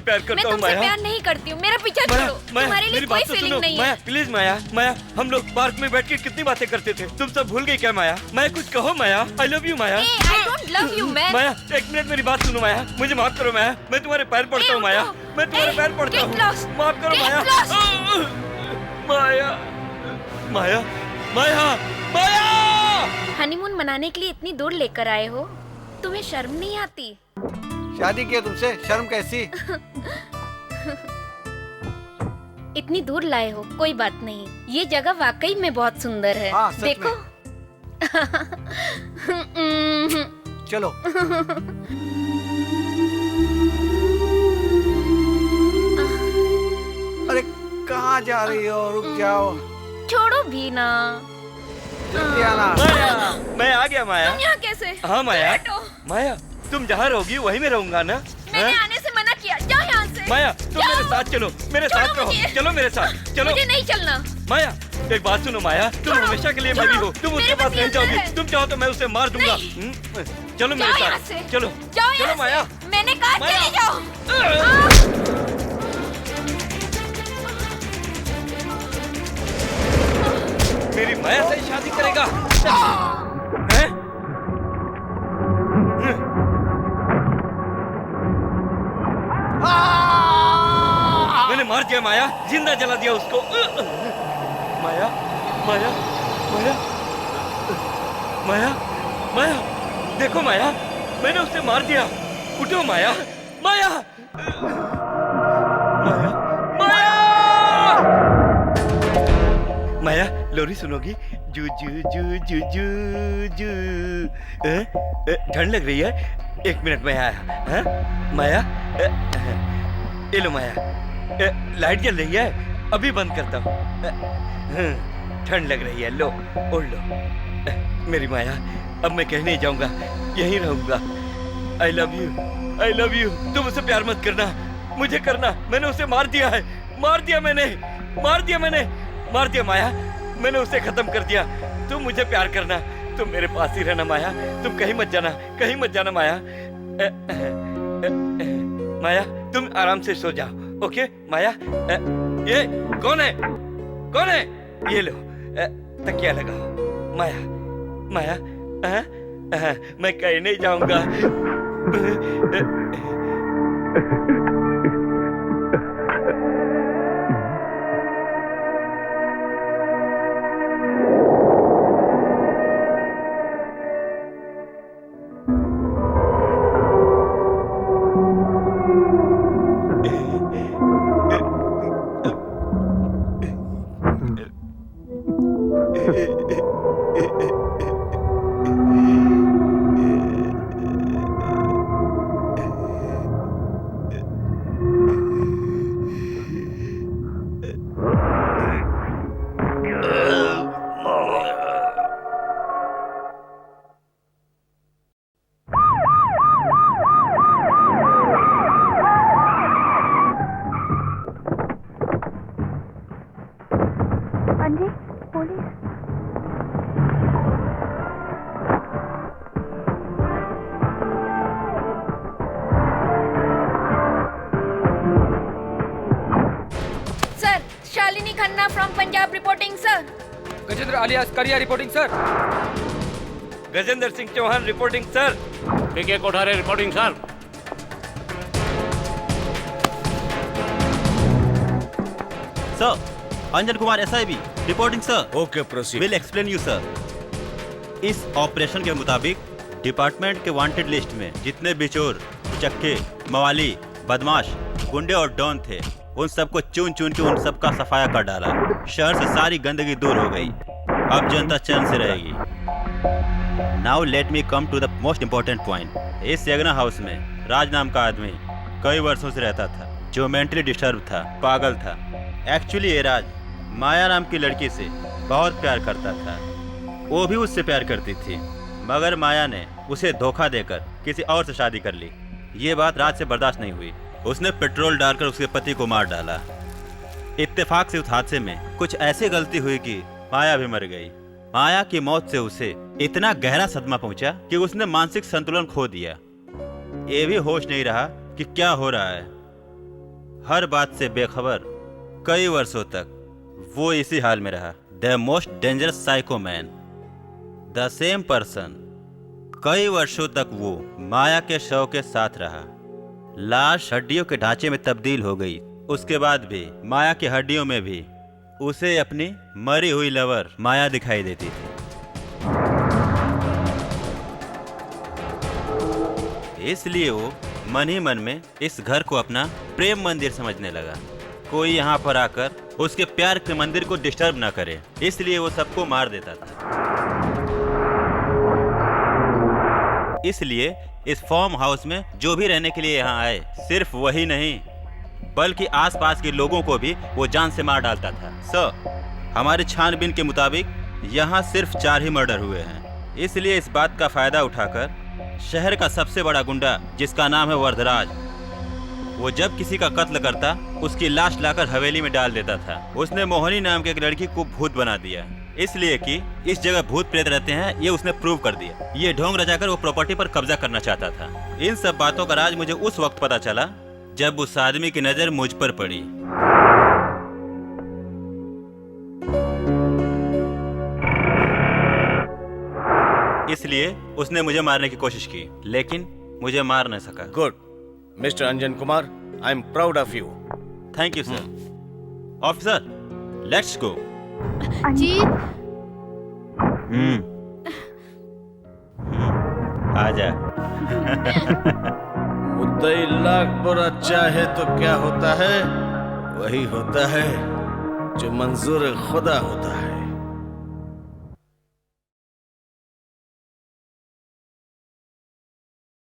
प्यार करता हूँ। मैं तुमसे प्यार नहीं करती हूँ, मेरा पीछा छोड़ो। तुम्हारे लिए कोई फीलिंग नहीं है। माया प्लीज, माया, माया हम लोग पार्क में बैठ के कितनी बातें करते थे, तुम सब भूल गई क्या माया? माया कुछ कहो Maya, I love you Maya. I don't love you man. Maya 1 minute मेरी बात सुनो माया, मुझे माफ करो माया, मैं तुम्हारे पैर पड़ता हूँ माया, मैं तुम्हारे पैर पड़ता हूँ, माफ करो माया। माया, माया, माया, माया। हनीमून मनाने के लिए इतनी दूर लेकर आए हो, तुम्हें शर्म नहीं आती? शादी किया तुमसे, शर्म कैसी? इतनी दूर लाए हो, कोई बात नहीं, ये जगह वाकई में बहुत सुंदर है। देखो। चलो। अरे कहाँ जा रही हो? रुक जाओ। छोड़ो भी ना। जल्दी आना। माया, मैं आ गया माया। तुम यहाँ कैसे? हाँ माया, माया तुम जहाँ रहोगी वहीं में रहूंगा ना। मैंने आने से मना किया, जाओ यहाँ से। माया तुम मेरे साथ चलो, मेरे साथ रहो, चलो मेरे साथ, चलो। मुझे नहीं चलना। माया एक बात सुनो माया, तुम हमेशा के लिए मेरी हो, तुम उसके पास नहीं जाओगी, तुम चाहो तो मैं उसे मार दूंगा। चलो मेरे साथ, चलो चलो माया। मैंने कहा चले जाओ। मेरी माया से शादी करेगा? हैं? मैंने मार दिया माया, जिंदा जला दिया उसको। माया, माया, माया, माया, माया, देखो माया, मैंने उसे मार दिया। उठो माया, माया, माया, माया, माया लोरी सुनोगी? जू जू जू जू जू जू। ठंड लग रही है, 1 मिनट में आया। हाँ? माया, ये लो माया, लाइट जल रही है, अभी बंद करता हूँ। ठंड लग रही है, लो ओढ़ लो। मेरी माया, अब मैं कहीं नहीं जाऊंगा, यहीं रहूंगा। आई love you, I love you. तुम उसे प्यार मत करना, मुझे करना। मैंने उसे मार दिया है, मार दिया मैंने, मार दिया मैंने, मार दिया माया, मैंने उसे खत्म कर दिया। तुम मुझे प्यार करना, तुम मेरे पास ही रहना माया, तुम कहीं मत जाना, कहीं मत जाना माया। माया तुम आराम से सो जाओ, ओके माया? ये कौन है, कौन है? ये लो तकिया लगाओ माया, माया। मैं कहीं नहीं जाऊंगा। Gajendra alias Kariya reporting sir. Gajendra Singh Chauhan reporting sir. PK Kothare reporting sir. Sir, Anjan Kumar SIB reporting sir. Okay proceed. Will explain you sir. इस ऑपरेशन के मुताबिक डिपार्टमेंट के वांटेड लिस्ट में जितने बिचौर, चक्के, मवाली, बदमाश, गुंडे और डॉन थे, उन सबको चुन चुन के उन सबका सफाया कर डाला। शहर से सारी गंदगी दूर हो गई, अब जनता चैन से रहेगी। Now let me come to the most important point. इस सेगना हाउस में राज नाम का आदमी कई वर्षों से रहता था, जो मेंटली डिस्टर्ब था, पागल था। एक्चुअली ये राज माया नाम की लड़की से बहुत प्यार करता था। वो भी उससे प्यार करती थी, मगर माया ने उसे धोखा देकर किसी और से शादी कर ली। ये बात राज से बर्दाश्त नहीं हुई। उसने पेट्रोल डालकर उसके पति को मार डाला। इत्तेफाक से उस हादसे में कुछ ऐसी गलती हुई कि माया भी मर गई। माया की मौत से उसे इतना गहरा सदमा पहुंचा कि उसने मानसिक संतुलन खो दिया। ये भी होश नहीं रहा कि क्या हो रहा है। हर बात से बेखबर कई वर्षों तक वो इसी हाल में रहा। The most dangerous psycho man, the same person. कई वर्षों तक वो माया के शव के साथ रहा। लाश हड्डियों के ढांचे में तब्दील हो गई। उसके बाद भी माया की हड्डियों में भी उसे अपनी मरी हुई लवर माया दिखाई देती थी। इसलिए वो मन ही मन में इस घर को अपना प्रेम मंदिर समझने लगा। कोई यहाँ पर आकर उसके प्यार के मंदिर को डिस्टर्ब ना करे, इसलिए वो सबको मार देता था। इसलिए इस फार्म हाउस में जो भी रहने के लिए यहाँ आए, सिर्फ वही नहीं बल्कि आसपास के लोगों को भी वो जान से मार डालता था। सर, हमारे छानबीन के मुताबिक यहाँ सिर्फ 4 ही मर्डर हुए हैं। इसलिए इस बात का फायदा उठाकर शहर का सबसे बड़ा गुंडा, जिसका नाम है वरदराज, वो जब किसी का कत्ल करता उसकी लाश लाकर हवेली में डाल देता था। उसने मोहनी नाम की एक लड़की को भूत बना दिया, इसलिए कि इस जगह भूत प्रेत रहते हैं, ये उसने प्रूव कर दिया। ये ढोंग रचाकर वो प्रॉपर्टी पर कब्जा करना चाहता था। इन सब बातों का राज मुझे उस वक्त पता चला जब उस आदमी की नजर मुझ पर पड़ी। इसलिए उसने मुझे मारने की कोशिश की, लेकिन मुझे मार न सका। Good mister Anjan Kumar, I am proud of you. Thank you sir. Officer, let's go. Jeet, आजा। मुद्दई लाख बुरा चाहे तो क्या होता है, वही होता है जो मंजूर खुदा होता है।